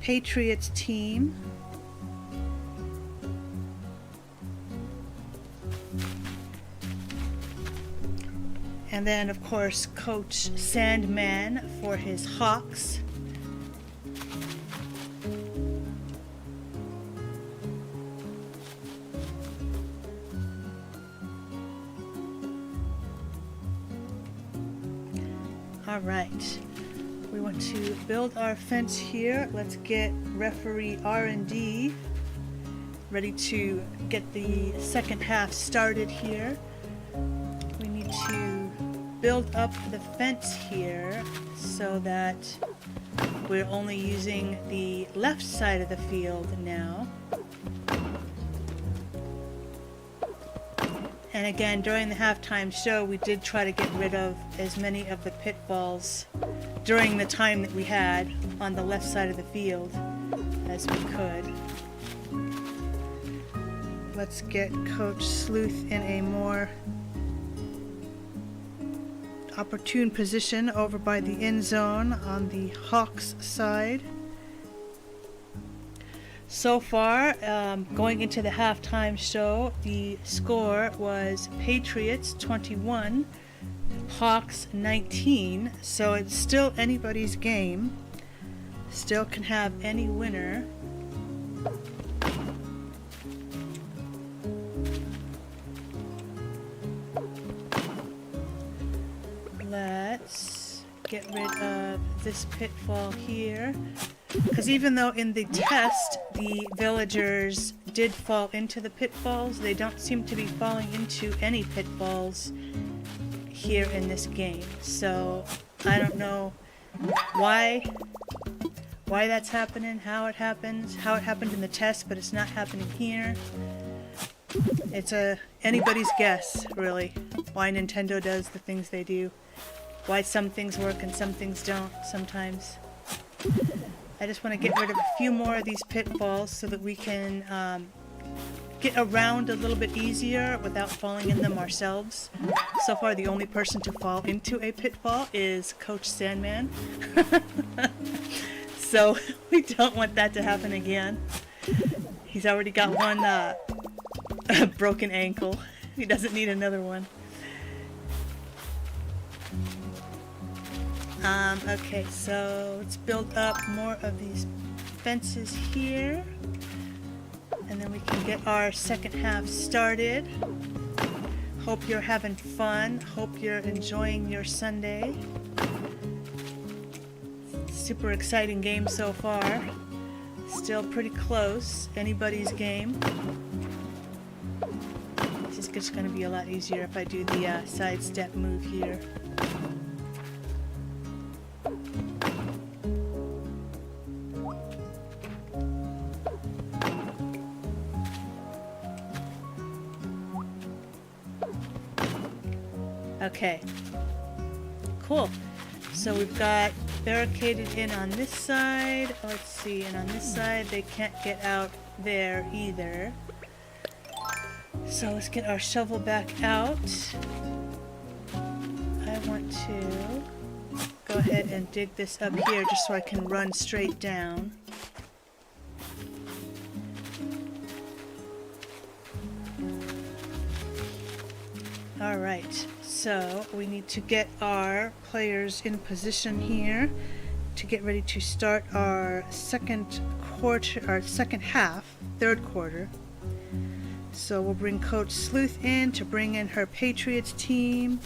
Patriots team. And then, of course, Coach Sandman for his Hawks. All right, we want to build our fence here. Let's get referee R&D ready to get the second half started here. We need to build up the fence here so that we're only using the left side of the field now. And again, during the halftime show, we did try to get rid of as many of the pitfalls during the time that we had on the left side of the field as we could. Let's get Coach Sleuth in a more opportune position over by the end zone on the Hawks side. So far, going into the halftime show, the score was Patriots 21, Hawks 19, so it's still anybody's game. Still can have any winner. Let's get rid of this pitfall here, because even though in the test the villagers did fall into the pitfalls, they don't seem to be falling into any pitfalls here in this game. So I don't know why that's happening, how it happens, how it happened in the test, but it's not happening here. It's anybody's guess, really, why Nintendo does the things they do. Why some things work and some things don't sometimes. I just want to get rid of a few more of these pitfalls so that we can get around a little bit easier without falling in them ourselves. So far, the only person to fall into a pitfall is Coach Sandman. So we don't want that to happen again. He's already got one broken ankle. He doesn't need another one. Okay, so let's build up more of these fences here, and then we can get our second half started. Hope you're having fun. Hope you're enjoying your Sunday. Super exciting game so far. Still pretty close. Anybody's game. This is just going to be a lot easier if I do the sidestep move here. Okay, cool. So we've got barricaded in on this side. Let's see, and on this side they can't get out there either. So let's get our shovel back out. I want to go ahead and dig this up here just so I can run straight down. Alright, so we need to get our players in position here to get ready to start our second half, third quarter. So we'll bring Coach Sleuth in to bring in her Patriots team.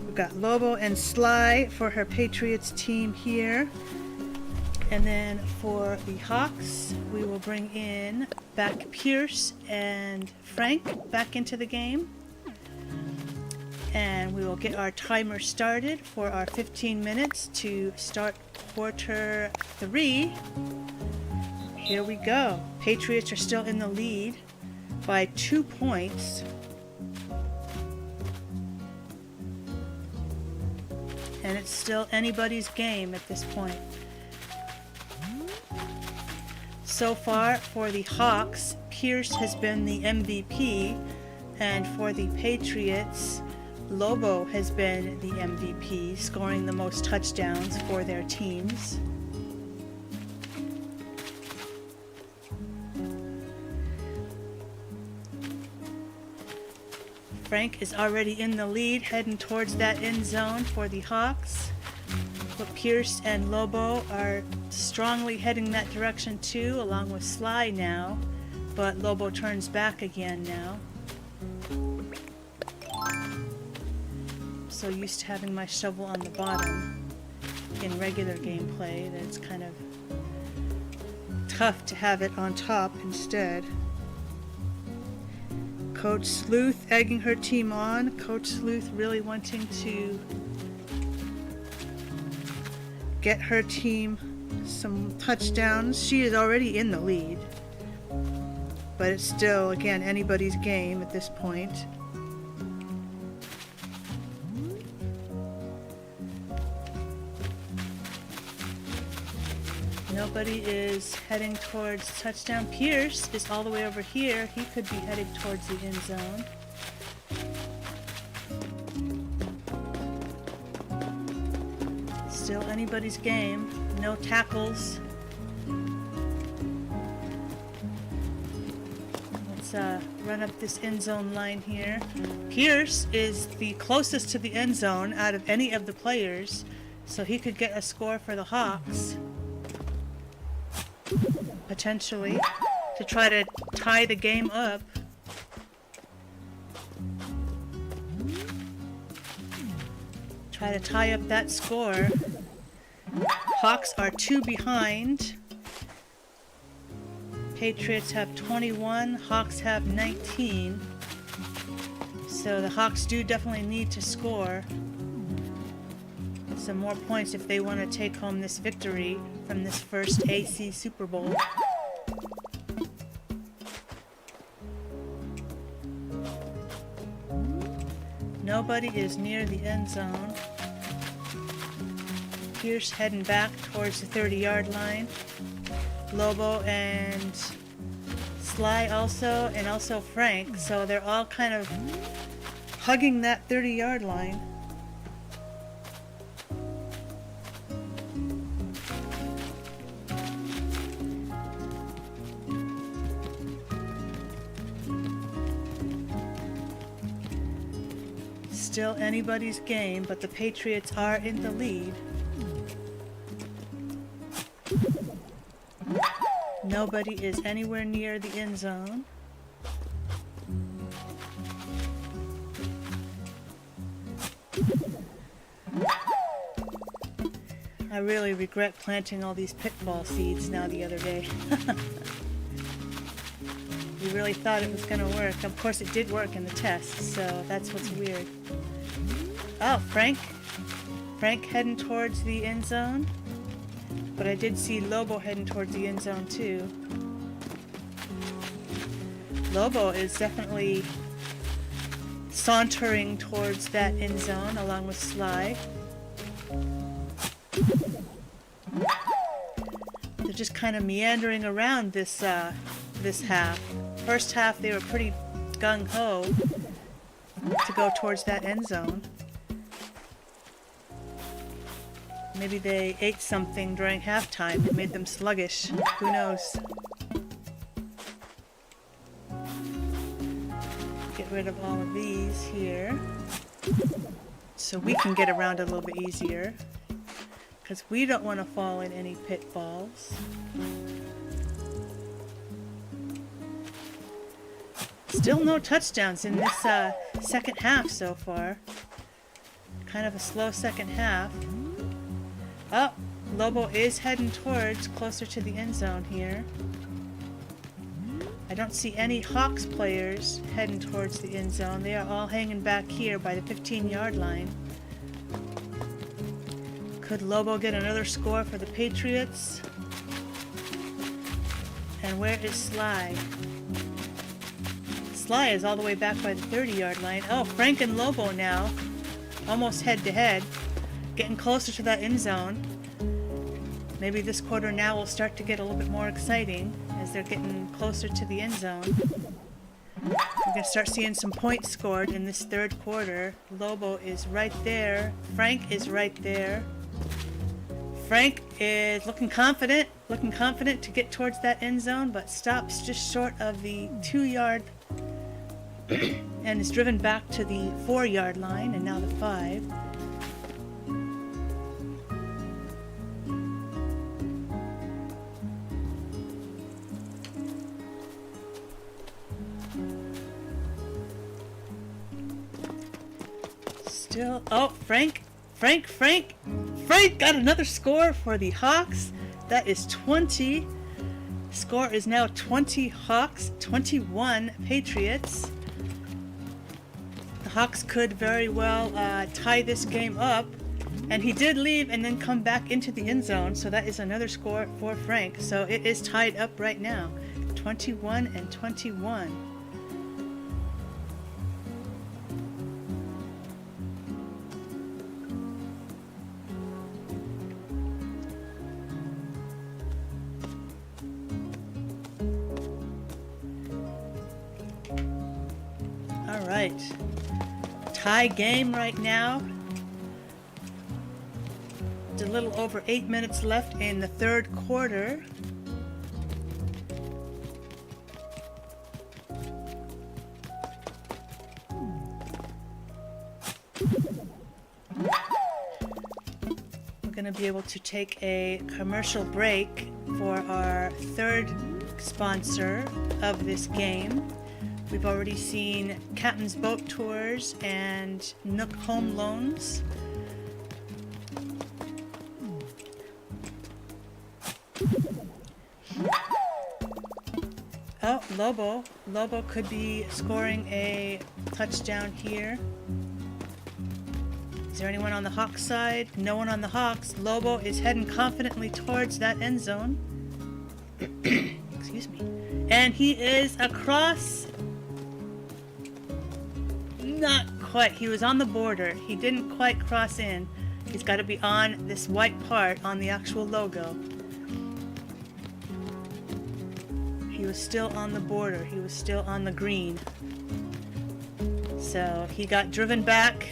We've got Lobo and Sly for her Patriots team here. And then for the Hawks, we will bring in back Pierce and Frank back into the game. And we will get our timer started for our 15 minutes to start quarter 3. Here we go. Patriots are still in the lead by 2 points. And it's still anybody's game at this point. So far for the Hawks, Pierce has been the MVP, and for the Patriots, Lobo has been the MVP, scoring the most touchdowns for their teams. Frank is already in the lead, heading towards that end zone for the Hawks. But Pierce and Lobo are strongly heading that direction too, along with Sly now. But Lobo turns back again now. So used to having my shovel on the bottom in regular gameplay that it's kind of tough to have it on top instead. Coach Sleuth egging her team on. Coach Sleuth really wanting to get her team some touchdowns. She is already in the lead, but it's still, again, anybody's game at this point. Nobody is heading towards touchdown. Pierce is all the way over here. He could be heading towards the end zone. Still anybody's game. No tackles. Let's run up this end zone line here. Pierce is the closest to the end zone out of any of the players, so he could get a score for the Hawks. Potentially, to try to tie the game up. Try to tie up that score. Hawks are 2 behind. Patriots have 21, Hawks have 19. So the Hawks do definitely need to score some more points if they want to take home this victory from this first AC Super Bowl. Nobody is near the end zone. Pierce heading back towards the 30-yard line. Lobo and Sly also, and also Frank. So they're all kind of hugging that 30-yard line. Still anybody's game, but the Patriots are in the lead. Nobody is anywhere near the end zone. I really regret planting all these pitfall seeds now the other day. We really thought it was going to work. Of course it did work in the test, so that's what's weird. Oh, Frank heading towards the end zone. But I did see Lobo heading towards the end zone too. Lobo is definitely sauntering towards that end zone along with Sly. They're just kind of meandering around this half. First half they were pretty gung-ho to go towards that end zone. Maybe they ate something during halftime that made them sluggish. Who knows? Get rid of all of these here, so we can get around a little bit easier. because we don't want to fall in any pitfalls. Still no touchdowns in this second half so far. Kind of a slow second half. Oh, Lobo is heading towards closer to the end zone here. I don't see any Hawks players heading towards the end zone. They are all hanging back here by the 15-yard line. Could Lobo get another score for the Patriots? And where is Sly? Sly is all the way back by the 30-yard line. Oh, Frank and Lobo now, almost head-to-head, getting closer to that end zone. Maybe this quarter now will start to get a little bit more exciting as they're getting closer to the end zone. We're going to start seeing some points scored in this third quarter. Lobo is right there. Frank is right there. Frank is looking confident to get towards that end zone, but stops just short of the 2-yard and is driven back to the 4-yard line and now the 5. Still, oh, Frank got another score for the Hawks. That is 20. Score is now 20 Hawks, 21 Patriots. The Hawks could very well tie this game up. And he did leave and then come back into the end zone. So that is another score for Frank. So it is tied up right now. 21 and 21. Right. Tie game right now. It's a little over 8 minutes left in the third quarter. We're going to be able to take a commercial break for our third sponsor of this game. We've already seen Captain's Boat Tours and Nook Home Loans. Oh, Lobo. Lobo could be scoring a touchdown here. Is there anyone on the Hawks side? No one on the Hawks. Lobo is heading confidently towards that end zone. Excuse me. And he is across. Not quite. He was on the border. He didn't quite cross in. He's got to be on this white part on the actual logo. He was still on the border. He was still on the green. So he got driven back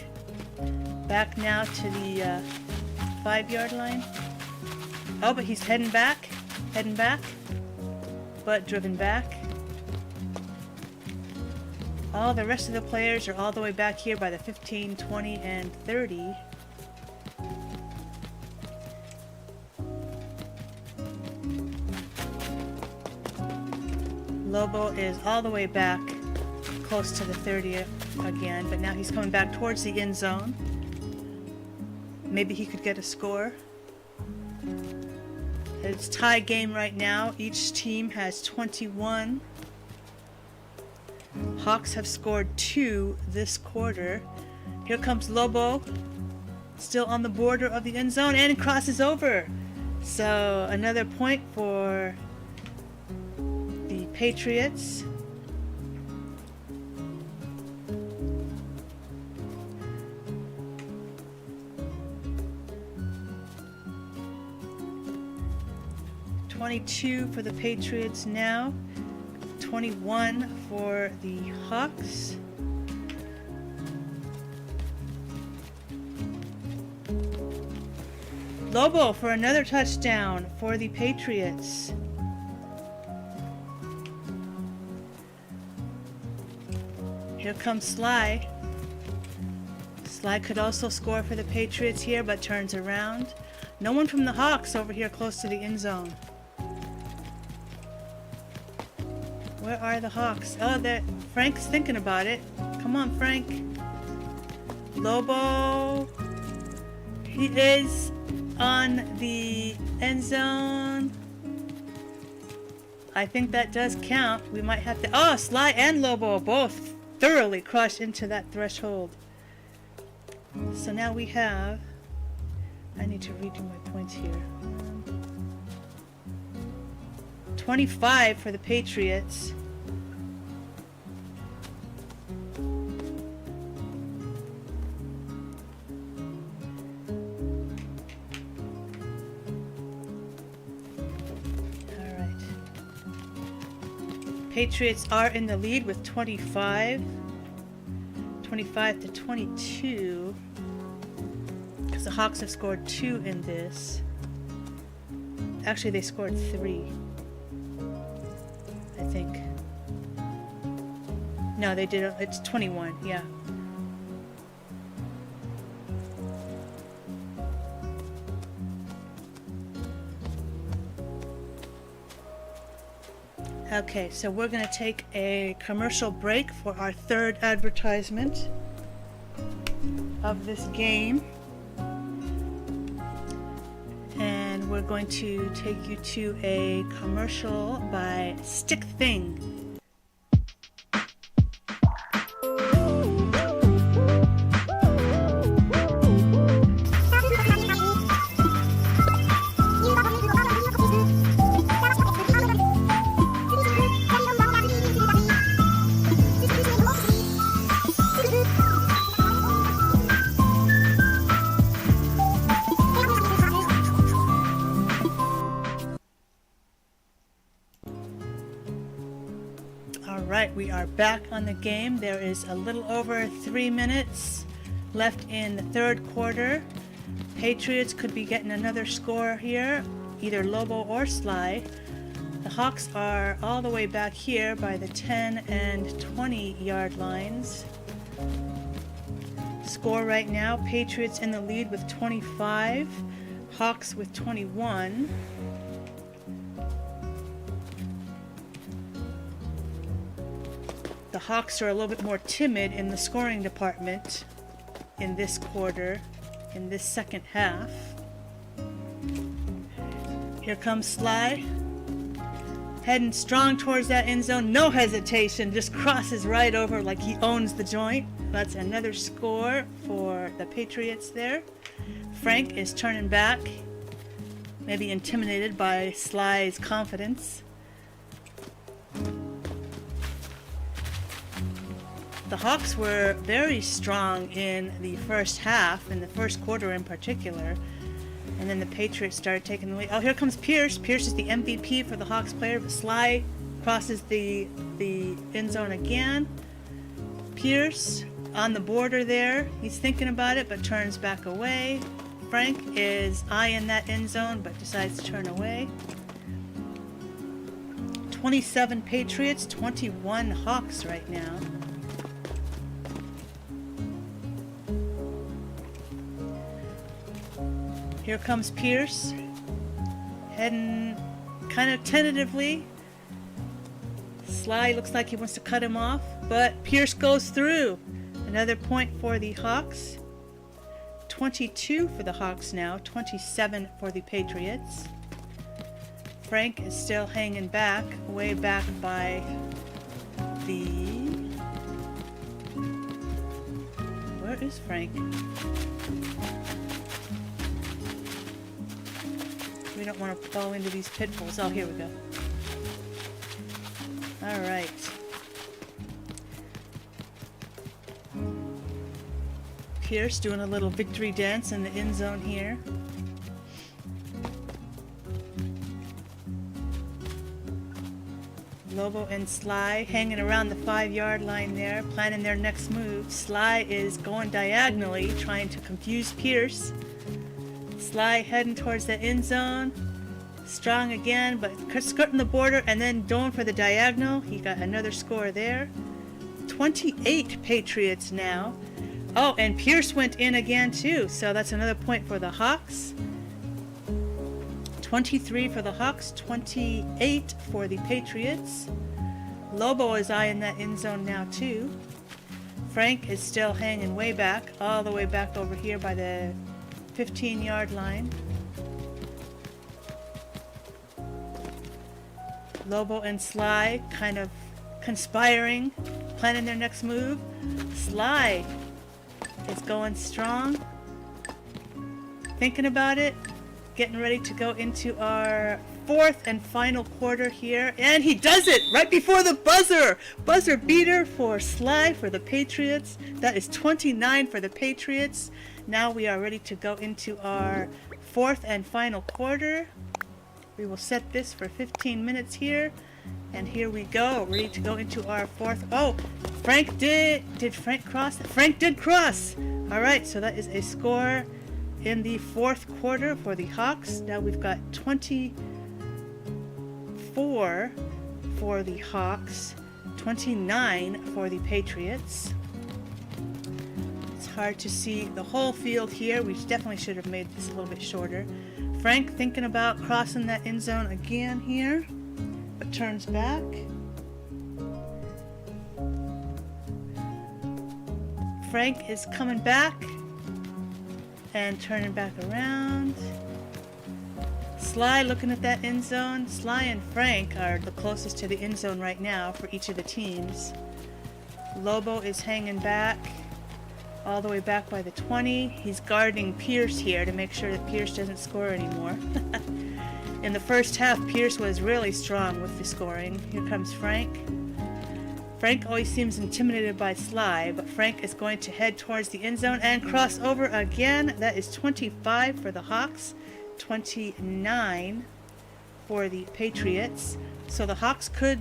now to the 5-yard line. Oh, but he's heading back, but driven back. All the rest of the players are all the way back here by the 15, 20, and 30. Lobo is all the way back close to the 30 again, but now he's coming back towards the end zone. Maybe he could get a score. It's tie game right now. Each team has 21. Hawks have scored 2 this quarter. Here comes Lobo, still on the border of the end zone, and it crosses over. So another point for the Patriots. $22 for the Patriots now. 21 for the Hawks. Lobo for another touchdown for the Patriots. Here comes Sly. Sly could also score for the Patriots here, but turns around. No one from the Hawks over here close to the end zone. Where are the Hawks? Oh, Frank's thinking about it. Come on, Frank. Lobo. He is on the end zone. I think that does count. We might have to... Oh, Sly and Lobo both thoroughly crushed into that threshold. So now we have... I need to redo my points here. 25 for the Patriots. Patriots are in the lead with 25 to 22, because the Hawks have scored 2 in this. Actually, they scored 3, I think. No, they did. It's 21, yeah. Okay, so we're going to take a commercial break for our third advertisement of this game. And we're going to take you to a commercial by Stick Thing. Alright, we are back on the game. There is a little over 3 minutes left in the third quarter. Patriots could be getting another score here, either Lobo or Sly. The Hawks are all the way back here by the 10 and 20 yard lines. Score right now, Patriots in the lead with 25, Hawks with 21. The Hawks are a little bit more timid in the scoring department in this quarter, in this second half. Here comes Sly, heading strong towards that end zone, no hesitation, just crosses right over like he owns the joint. That's another score for the Patriots there. Frank is turning back, maybe intimidated by Sly's confidence. The Hawks were very strong in the first half, in the first quarter in particular, and then the Patriots started taking the lead. Oh, here comes Pierce. Pierce is the MVP for the Hawks player, but Sly crosses the end zone again. Pierce on the border there. He's thinking about it, but turns back away. Frank is eyeing that end zone, but decides to turn away. 27 Patriots, 21 Hawks right now. Here comes Pierce, heading kind of tentatively. Sly looks like he wants to cut him off, but Pierce goes through. Another point for the Hawks. 22 for the Hawks now, 27 for the Patriots. Frank is still hanging back, way back by the... Where is Frank? We don't want to fall into these pitfalls. Oh, here we go. All right. Pierce doing a little victory dance in the end zone here. Lobo and Sly hanging around the 5-yard line there, planning their next move. Sly is going diagonally, trying to confuse Pierce. Sly heading towards the end zone. Strong again, but skirting the border and then going for the diagonal. He got another score there. 28 Patriots now. Oh, and Pierce went in again too, so that's another point for the Hawks. 23 for the Hawks, 28 for the Patriots. Lobo is eyeing that end zone now too. Frank is still hanging way back, all the way back over here by the 15-yard line. Lobo and Sly kind of conspiring, planning their next move. Sly is going strong, thinking about it, getting ready to go into our fourth and final quarter here, and he does it right before the buzzer beater for Sly for the Patriots. That is 29 for the Patriots. Now we are ready to go into our fourth and final quarter. We will set this for 15 minutes here, and here we go, ready to go into our fourth. Oh, Frank did Frank cross? Frank did cross. All right, so that is a score in the fourth quarter for the Hawks. Now we've got 24 for the Hawks, 29 for the Patriots. It's hard to see the whole field here. We definitely should have made this a little bit shorter. Frank thinking about crossing that end zone again here, but turns back. Frank is coming back and turning back around. Sly looking at that end zone. Sly and Frank are the closest to the end zone right now for each of the teams. Lobo is hanging back, all the way back by the 20. He's guarding Pierce here to make sure that Pierce doesn't score anymore. In the first half, Pierce was really strong with the scoring. Here comes Frank. Frank always seems intimidated by Sly, but Frank is going to head towards the end zone and cross over again. That is 25 for the Hawks, 29 for the Patriots. So the Hawks could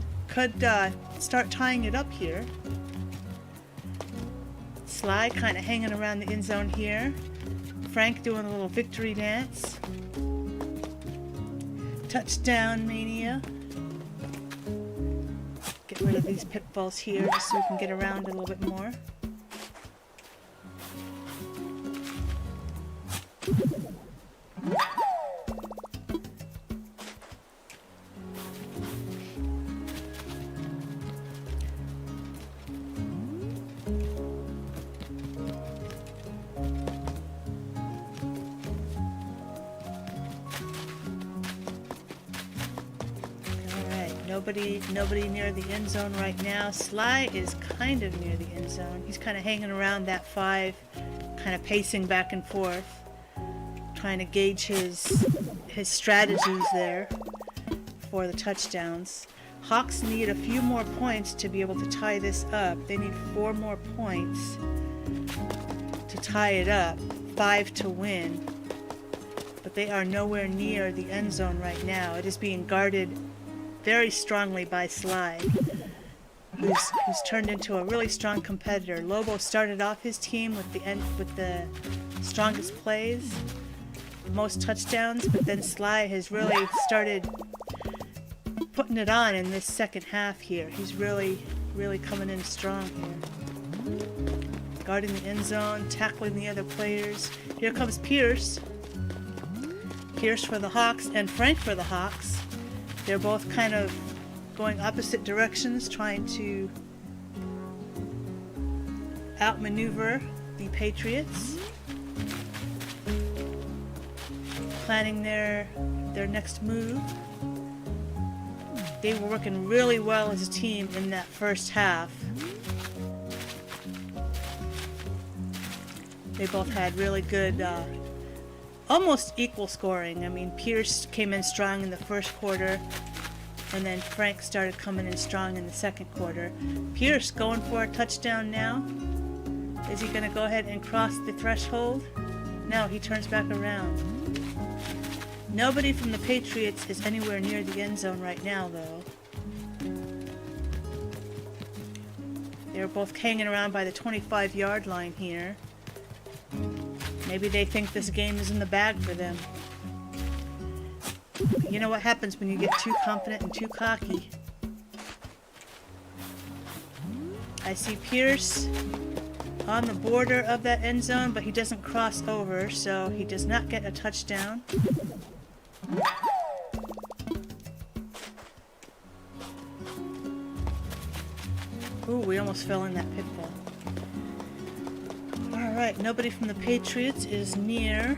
start tying it up here. Sly kind of hanging around the end zone here. Frank doing a little victory dance. Touchdown mania. Get rid of these pitfalls here just so we can get around a little bit more. Nobody near the end zone right now. Sly is kind of near the end zone. He's kind of hanging around that 5, kind of pacing back and forth, trying to gauge his strategies there for the touchdowns. Hawks need a few more points to be able to tie this up. They need 4 more points to tie it up, 5 to win. But they are nowhere near the end zone right now. It is being guarded very strongly by Sly, who's turned into a really strong competitor. Lobo started off his team with the strongest plays, most touchdowns, but then Sly has really started putting it on in this second half here. He's really coming in strong here. Guarding the end zone, tackling the other players. Here comes Pierce. Pierce for the Hawks and Frank for the Hawks. They're both kind of going opposite directions, trying to outmaneuver the Patriots, planning their next move. They were working really well as a team in that first half. They both had really good, almost equal scoring. I mean, Pierce came in strong in the first quarter, and then Frank started coming in strong in the second quarter. Pierce going for a touchdown now. Is he going to go ahead and cross the threshold? No, he turns back around. Nobody from the Patriots is anywhere near the end zone right now, though. They're both hanging around by the 25-yard line here. Maybe they think this game is in the bag for them. You know what happens when you get too confident and too cocky. I see Pierce on the border of that end zone, but he doesn't cross over, so he does not get a touchdown. we almost fell in that pitfall. Alright, nobody from the Patriots is near.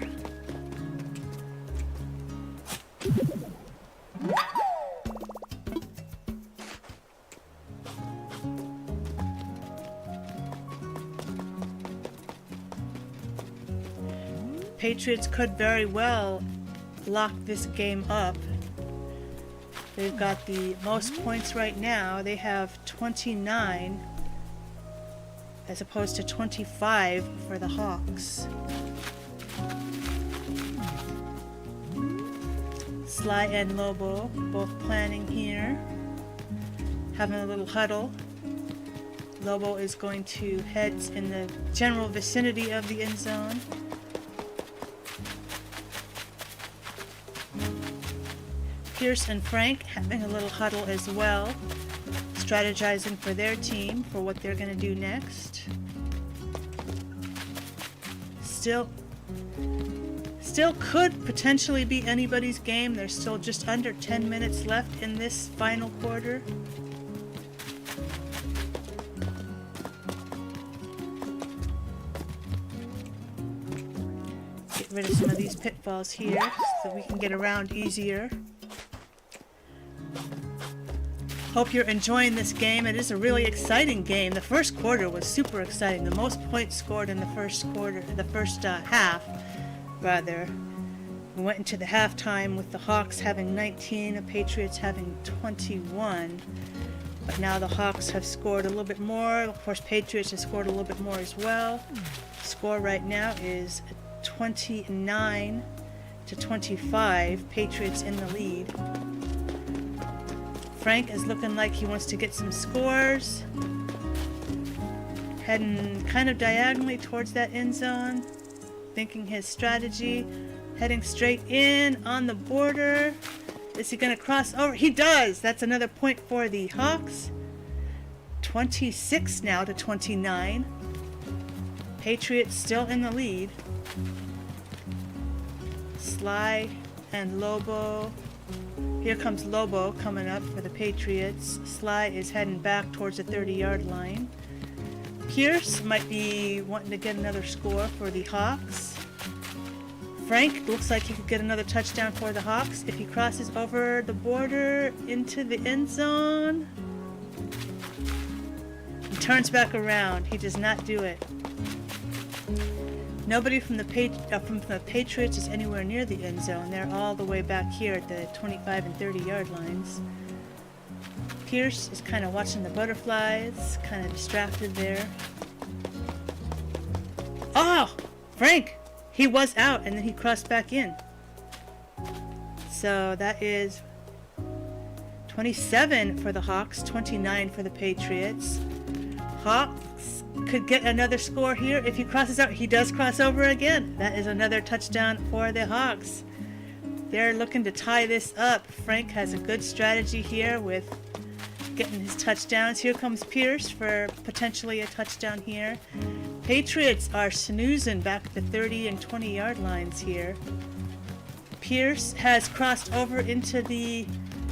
Patriots could very well lock this game up. They've got the most points right now. They have 29 as opposed to 25 for the Hawks. Sly and Lobo both planning here, having a little huddle. Lobo is going to head in the general vicinity of the end zone. Pierce and Frank having a little huddle as well, strategizing for their team for what they're going to do next. Still could potentially be anybody's game. There's still just under 10 minutes left in this final quarter. Get rid of some of these pitfalls here so we can get around easier. Hope you're enjoying this game. It is a really exciting game. The first quarter was super exciting. The most points scored in the first quarter, the first half, rather. We went into the halftime with the Hawks having 19, the Patriots having 21. But now the Hawks have scored a little bit more. Of course, Patriots have scored a little bit more as well. The score right now is 29 to 25. Patriots in the lead. Frank is looking like he wants to get some scores. Heading kind of diagonally towards that end zone. Thinking his strategy. Heading straight in on the border. Is he going to cross over? He does! That's another point for the Hawks. 26 now to 29. Patriots still in the lead. Sly and Lobo. Here comes Lobo coming up for the Patriots. Sly is heading back towards the 30-yard line. Pierce might be wanting to get another score for the Hawks. Frank looks like he could get another touchdown for the Hawks if he crosses over the border into the end zone. He turns back around. He does not do it. Nobody from the Patriots is anywhere near the end zone. They're all the way back here at the 25 and 30-yard lines. Pierce is kind of watching the butterflies, kind of distracted there. Oh! Frank! He was out and then he crossed back in. So that is 27 for the Hawks, 29 for the Patriots. Hawks could get another score here if he crosses out. He does cross over again. That is another touchdown for the Hawks. They're looking to tie this up. Frank has a good strategy here with getting his touchdowns. Here comes Pierce for potentially a touchdown here. Patriots are snoozing back at the 30 and 20-yard lines here. Pierce has crossed over into the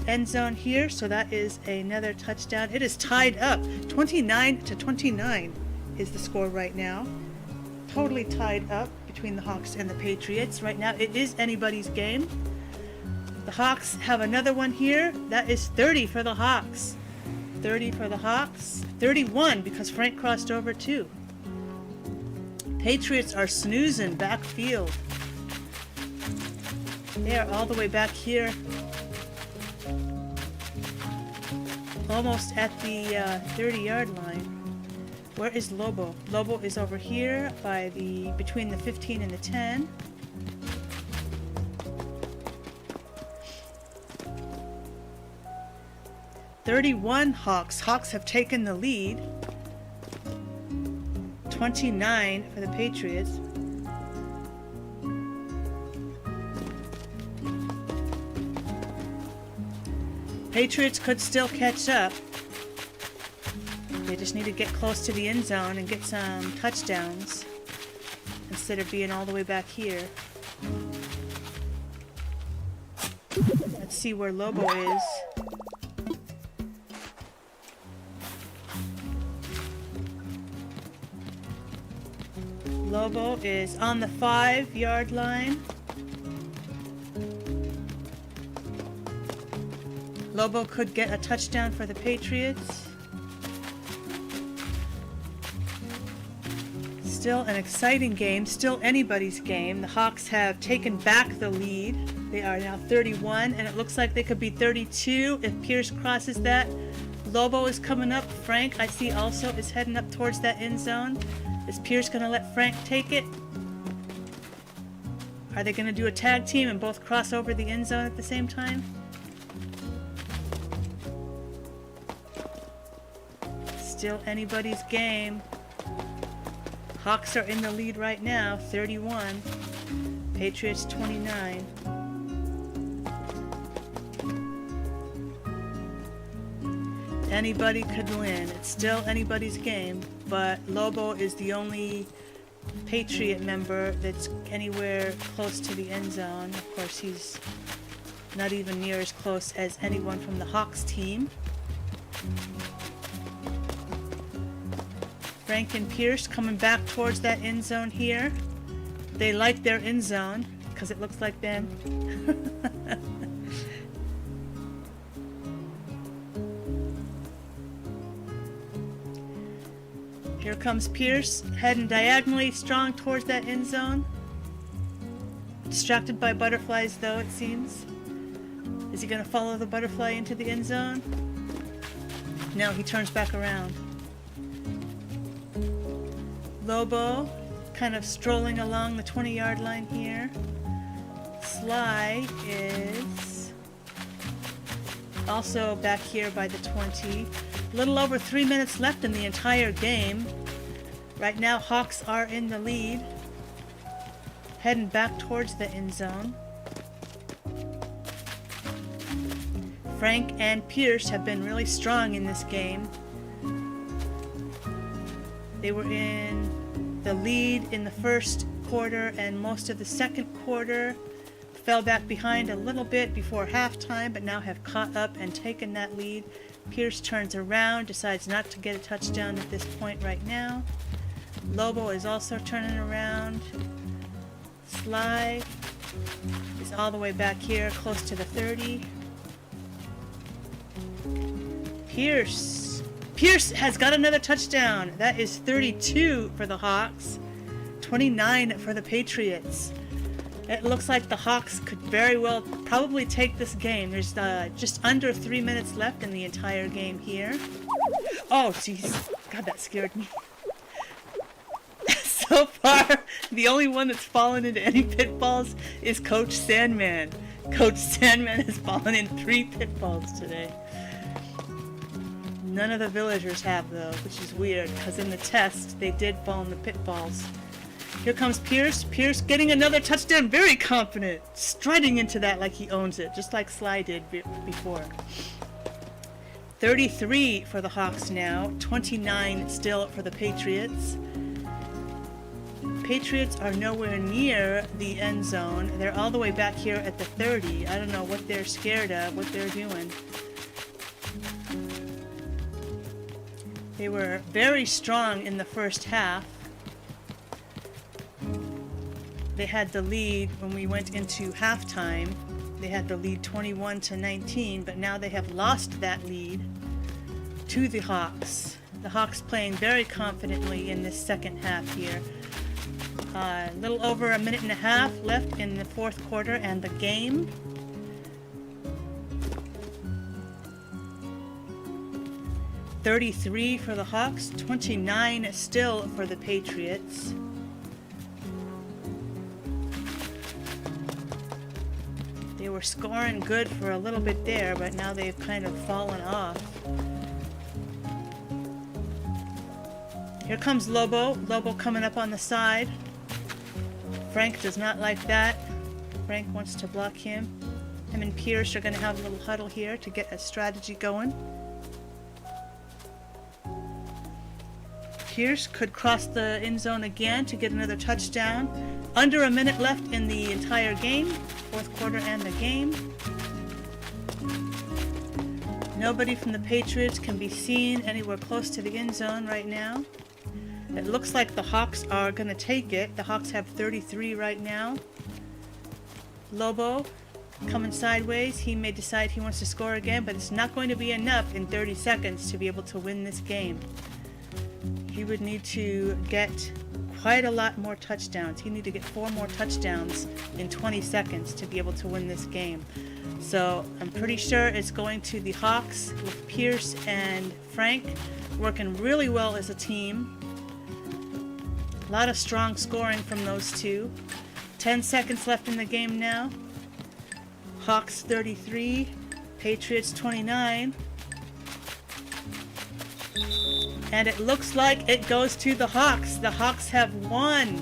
end zone here, so that is another touchdown. It is tied up. 29 to 29 is the score right now. Totally tied up between the Hawks and the Patriots. Right now it is anybody's game. The Hawks have another one here. That is 30 for the Hawks. 30 for the Hawks. 31 because Frank crossed over too. Patriots are snoozing backfield. They are all the way back here. Almost at the 30-yard line. Where is Lobo? Lobo is over here by between the 15 and the 10. "31 Hawks. Hawks have taken the lead. 29 for the Patriots. Patriots could still catch up. They just need to get close to the end zone and get some touchdowns instead of being all the way back here. Let's see where Lobo is. Lobo is on the 5-yard line. Lobo could get a touchdown for the Patriots. Still an exciting game, still anybody's game. The Hawks have taken back the lead. They are now 31, and it looks like they could be 32 if Pierce crosses that. Lobo is coming up. Frank, I see, also is heading up towards that end zone. Is Pierce going to let Frank take it? Are they going to do a tag team and both cross over the end zone at the same time? Still anybody's game. Hawks are in the lead right now, 31. Patriots 29. Anybody could win. It's still anybody's game, but Lobo is the only Patriot member that's anywhere close to the end zone. Of course, he's not even near as close as anyone from the Hawks team. Frank and Pierce coming back towards that end zone here. They like their end zone because it looks like them. Here comes Pierce, heading diagonally strong towards that end zone. Distracted by butterflies, though, it seems. Is he going to follow the butterfly into the end zone? No, he turns back around. Lobo kind of strolling along the 20-yard line here. Sly is also back here by the 20. A little over 3 minutes left in the entire game. Right now, Hawks are in the lead. Heading back towards the end zone. Frank and Pierce have been really strong in this game. They were in the lead in the first quarter and most of the second quarter. Fell back behind a little bit before halftime, but now have caught up and taken that lead. Pierce turns around, decides not to get a touchdown at this point right now. Lobo is also turning around. Sly is all the way back here, close to the 30. Pierce has got another touchdown. That is 32 for the Hawks, 29 for the Patriots. It looks like the Hawks could very well probably take this game. There's just under 3 minutes left in the entire game here. Oh, jeez. God, that scared me. So far, the only one that's fallen into any pitfalls is Coach Sandman. Coach Sandman has fallen in 3 pitfalls today. None of the villagers have, though, which is weird, because in the test, they did fall in the pitfalls. Here comes Pierce. Pierce getting another touchdown, very confident, striding into that like he owns it, just like Sly did before. 33 for the Hawks now, 29 still for the Patriots. Patriots are nowhere near the end zone. They're all the way back here at the 30. I don't know what they're scared of, what they're doing. They were very strong in the first half. They had the lead when we went into halftime. They had the lead 21-19, but now they have lost that lead to the Hawks. The Hawks playing very confidently in this second half here. A little over a minute and a half left in the fourth quarter and the game. $33 for the Hawks, 29 still for the Patriots. They were scoring good for a little bit there, but now they've kind of fallen off. Here comes Lobo. Lobo coming up on the side. Frank does not like that. Frank wants to block him. Him and Pierce are going to have a little huddle here to get a strategy going. Pierce could cross the end zone again to get another touchdown. Under a minute left in the entire game, fourth quarter and the game. Nobody from the Patriots can be seen anywhere close to the end zone right now. It looks like the Hawks are going to take it. The Hawks have 33 right now. Lobo coming sideways. He may decide he wants to score again, but it's not going to be enough in 30 seconds to be able to win this game. He would need to get quite a lot more touchdowns. He'd need to get 4 more touchdowns in 20 seconds to be able to win this game. So I'm pretty sure it's going to the Hawks with Pierce and Frank working really well as a team. A lot of strong scoring from those two. 10 seconds left in the game now. Hawks 33, Patriots 29. And it looks like it goes to the Hawks. The Hawks have won.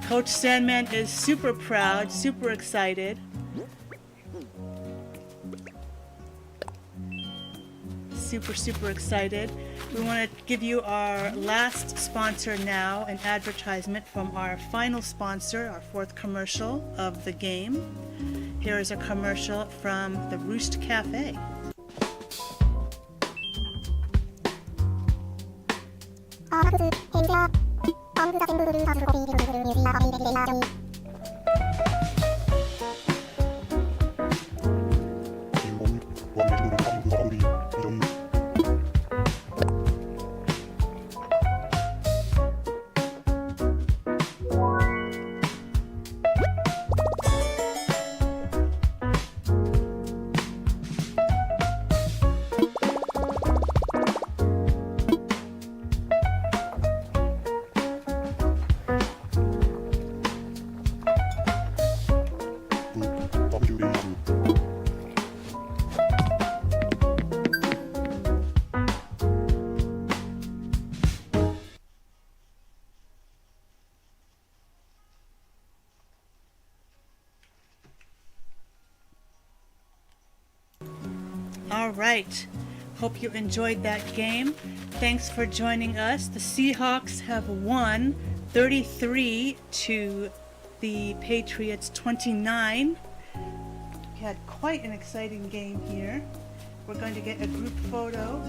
Coach Sandman is super proud, super excited. Super excited. We want to give you our last sponsor now, an advertisement from our final sponsor, our 4th commercial of the game. Here is a commercial from the Roost Cafe. All right. Hope you enjoyed that game. Thanks for joining us. The Seahawks have won 33 to the Patriots 29. We had quite an exciting game here. We're going to get a group photo.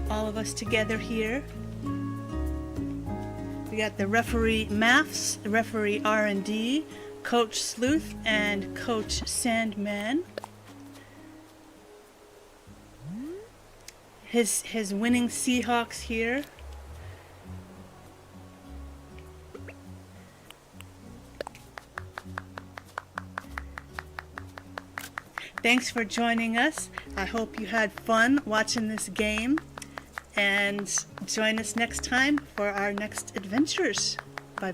All of us together here. We got the referee Maths, the referee R&D, Coach Sleuth, and Coach Sandman. His winning Seahawks here. Thanks for joining us. I hope you had fun watching this game, and join us next time for our next adventures.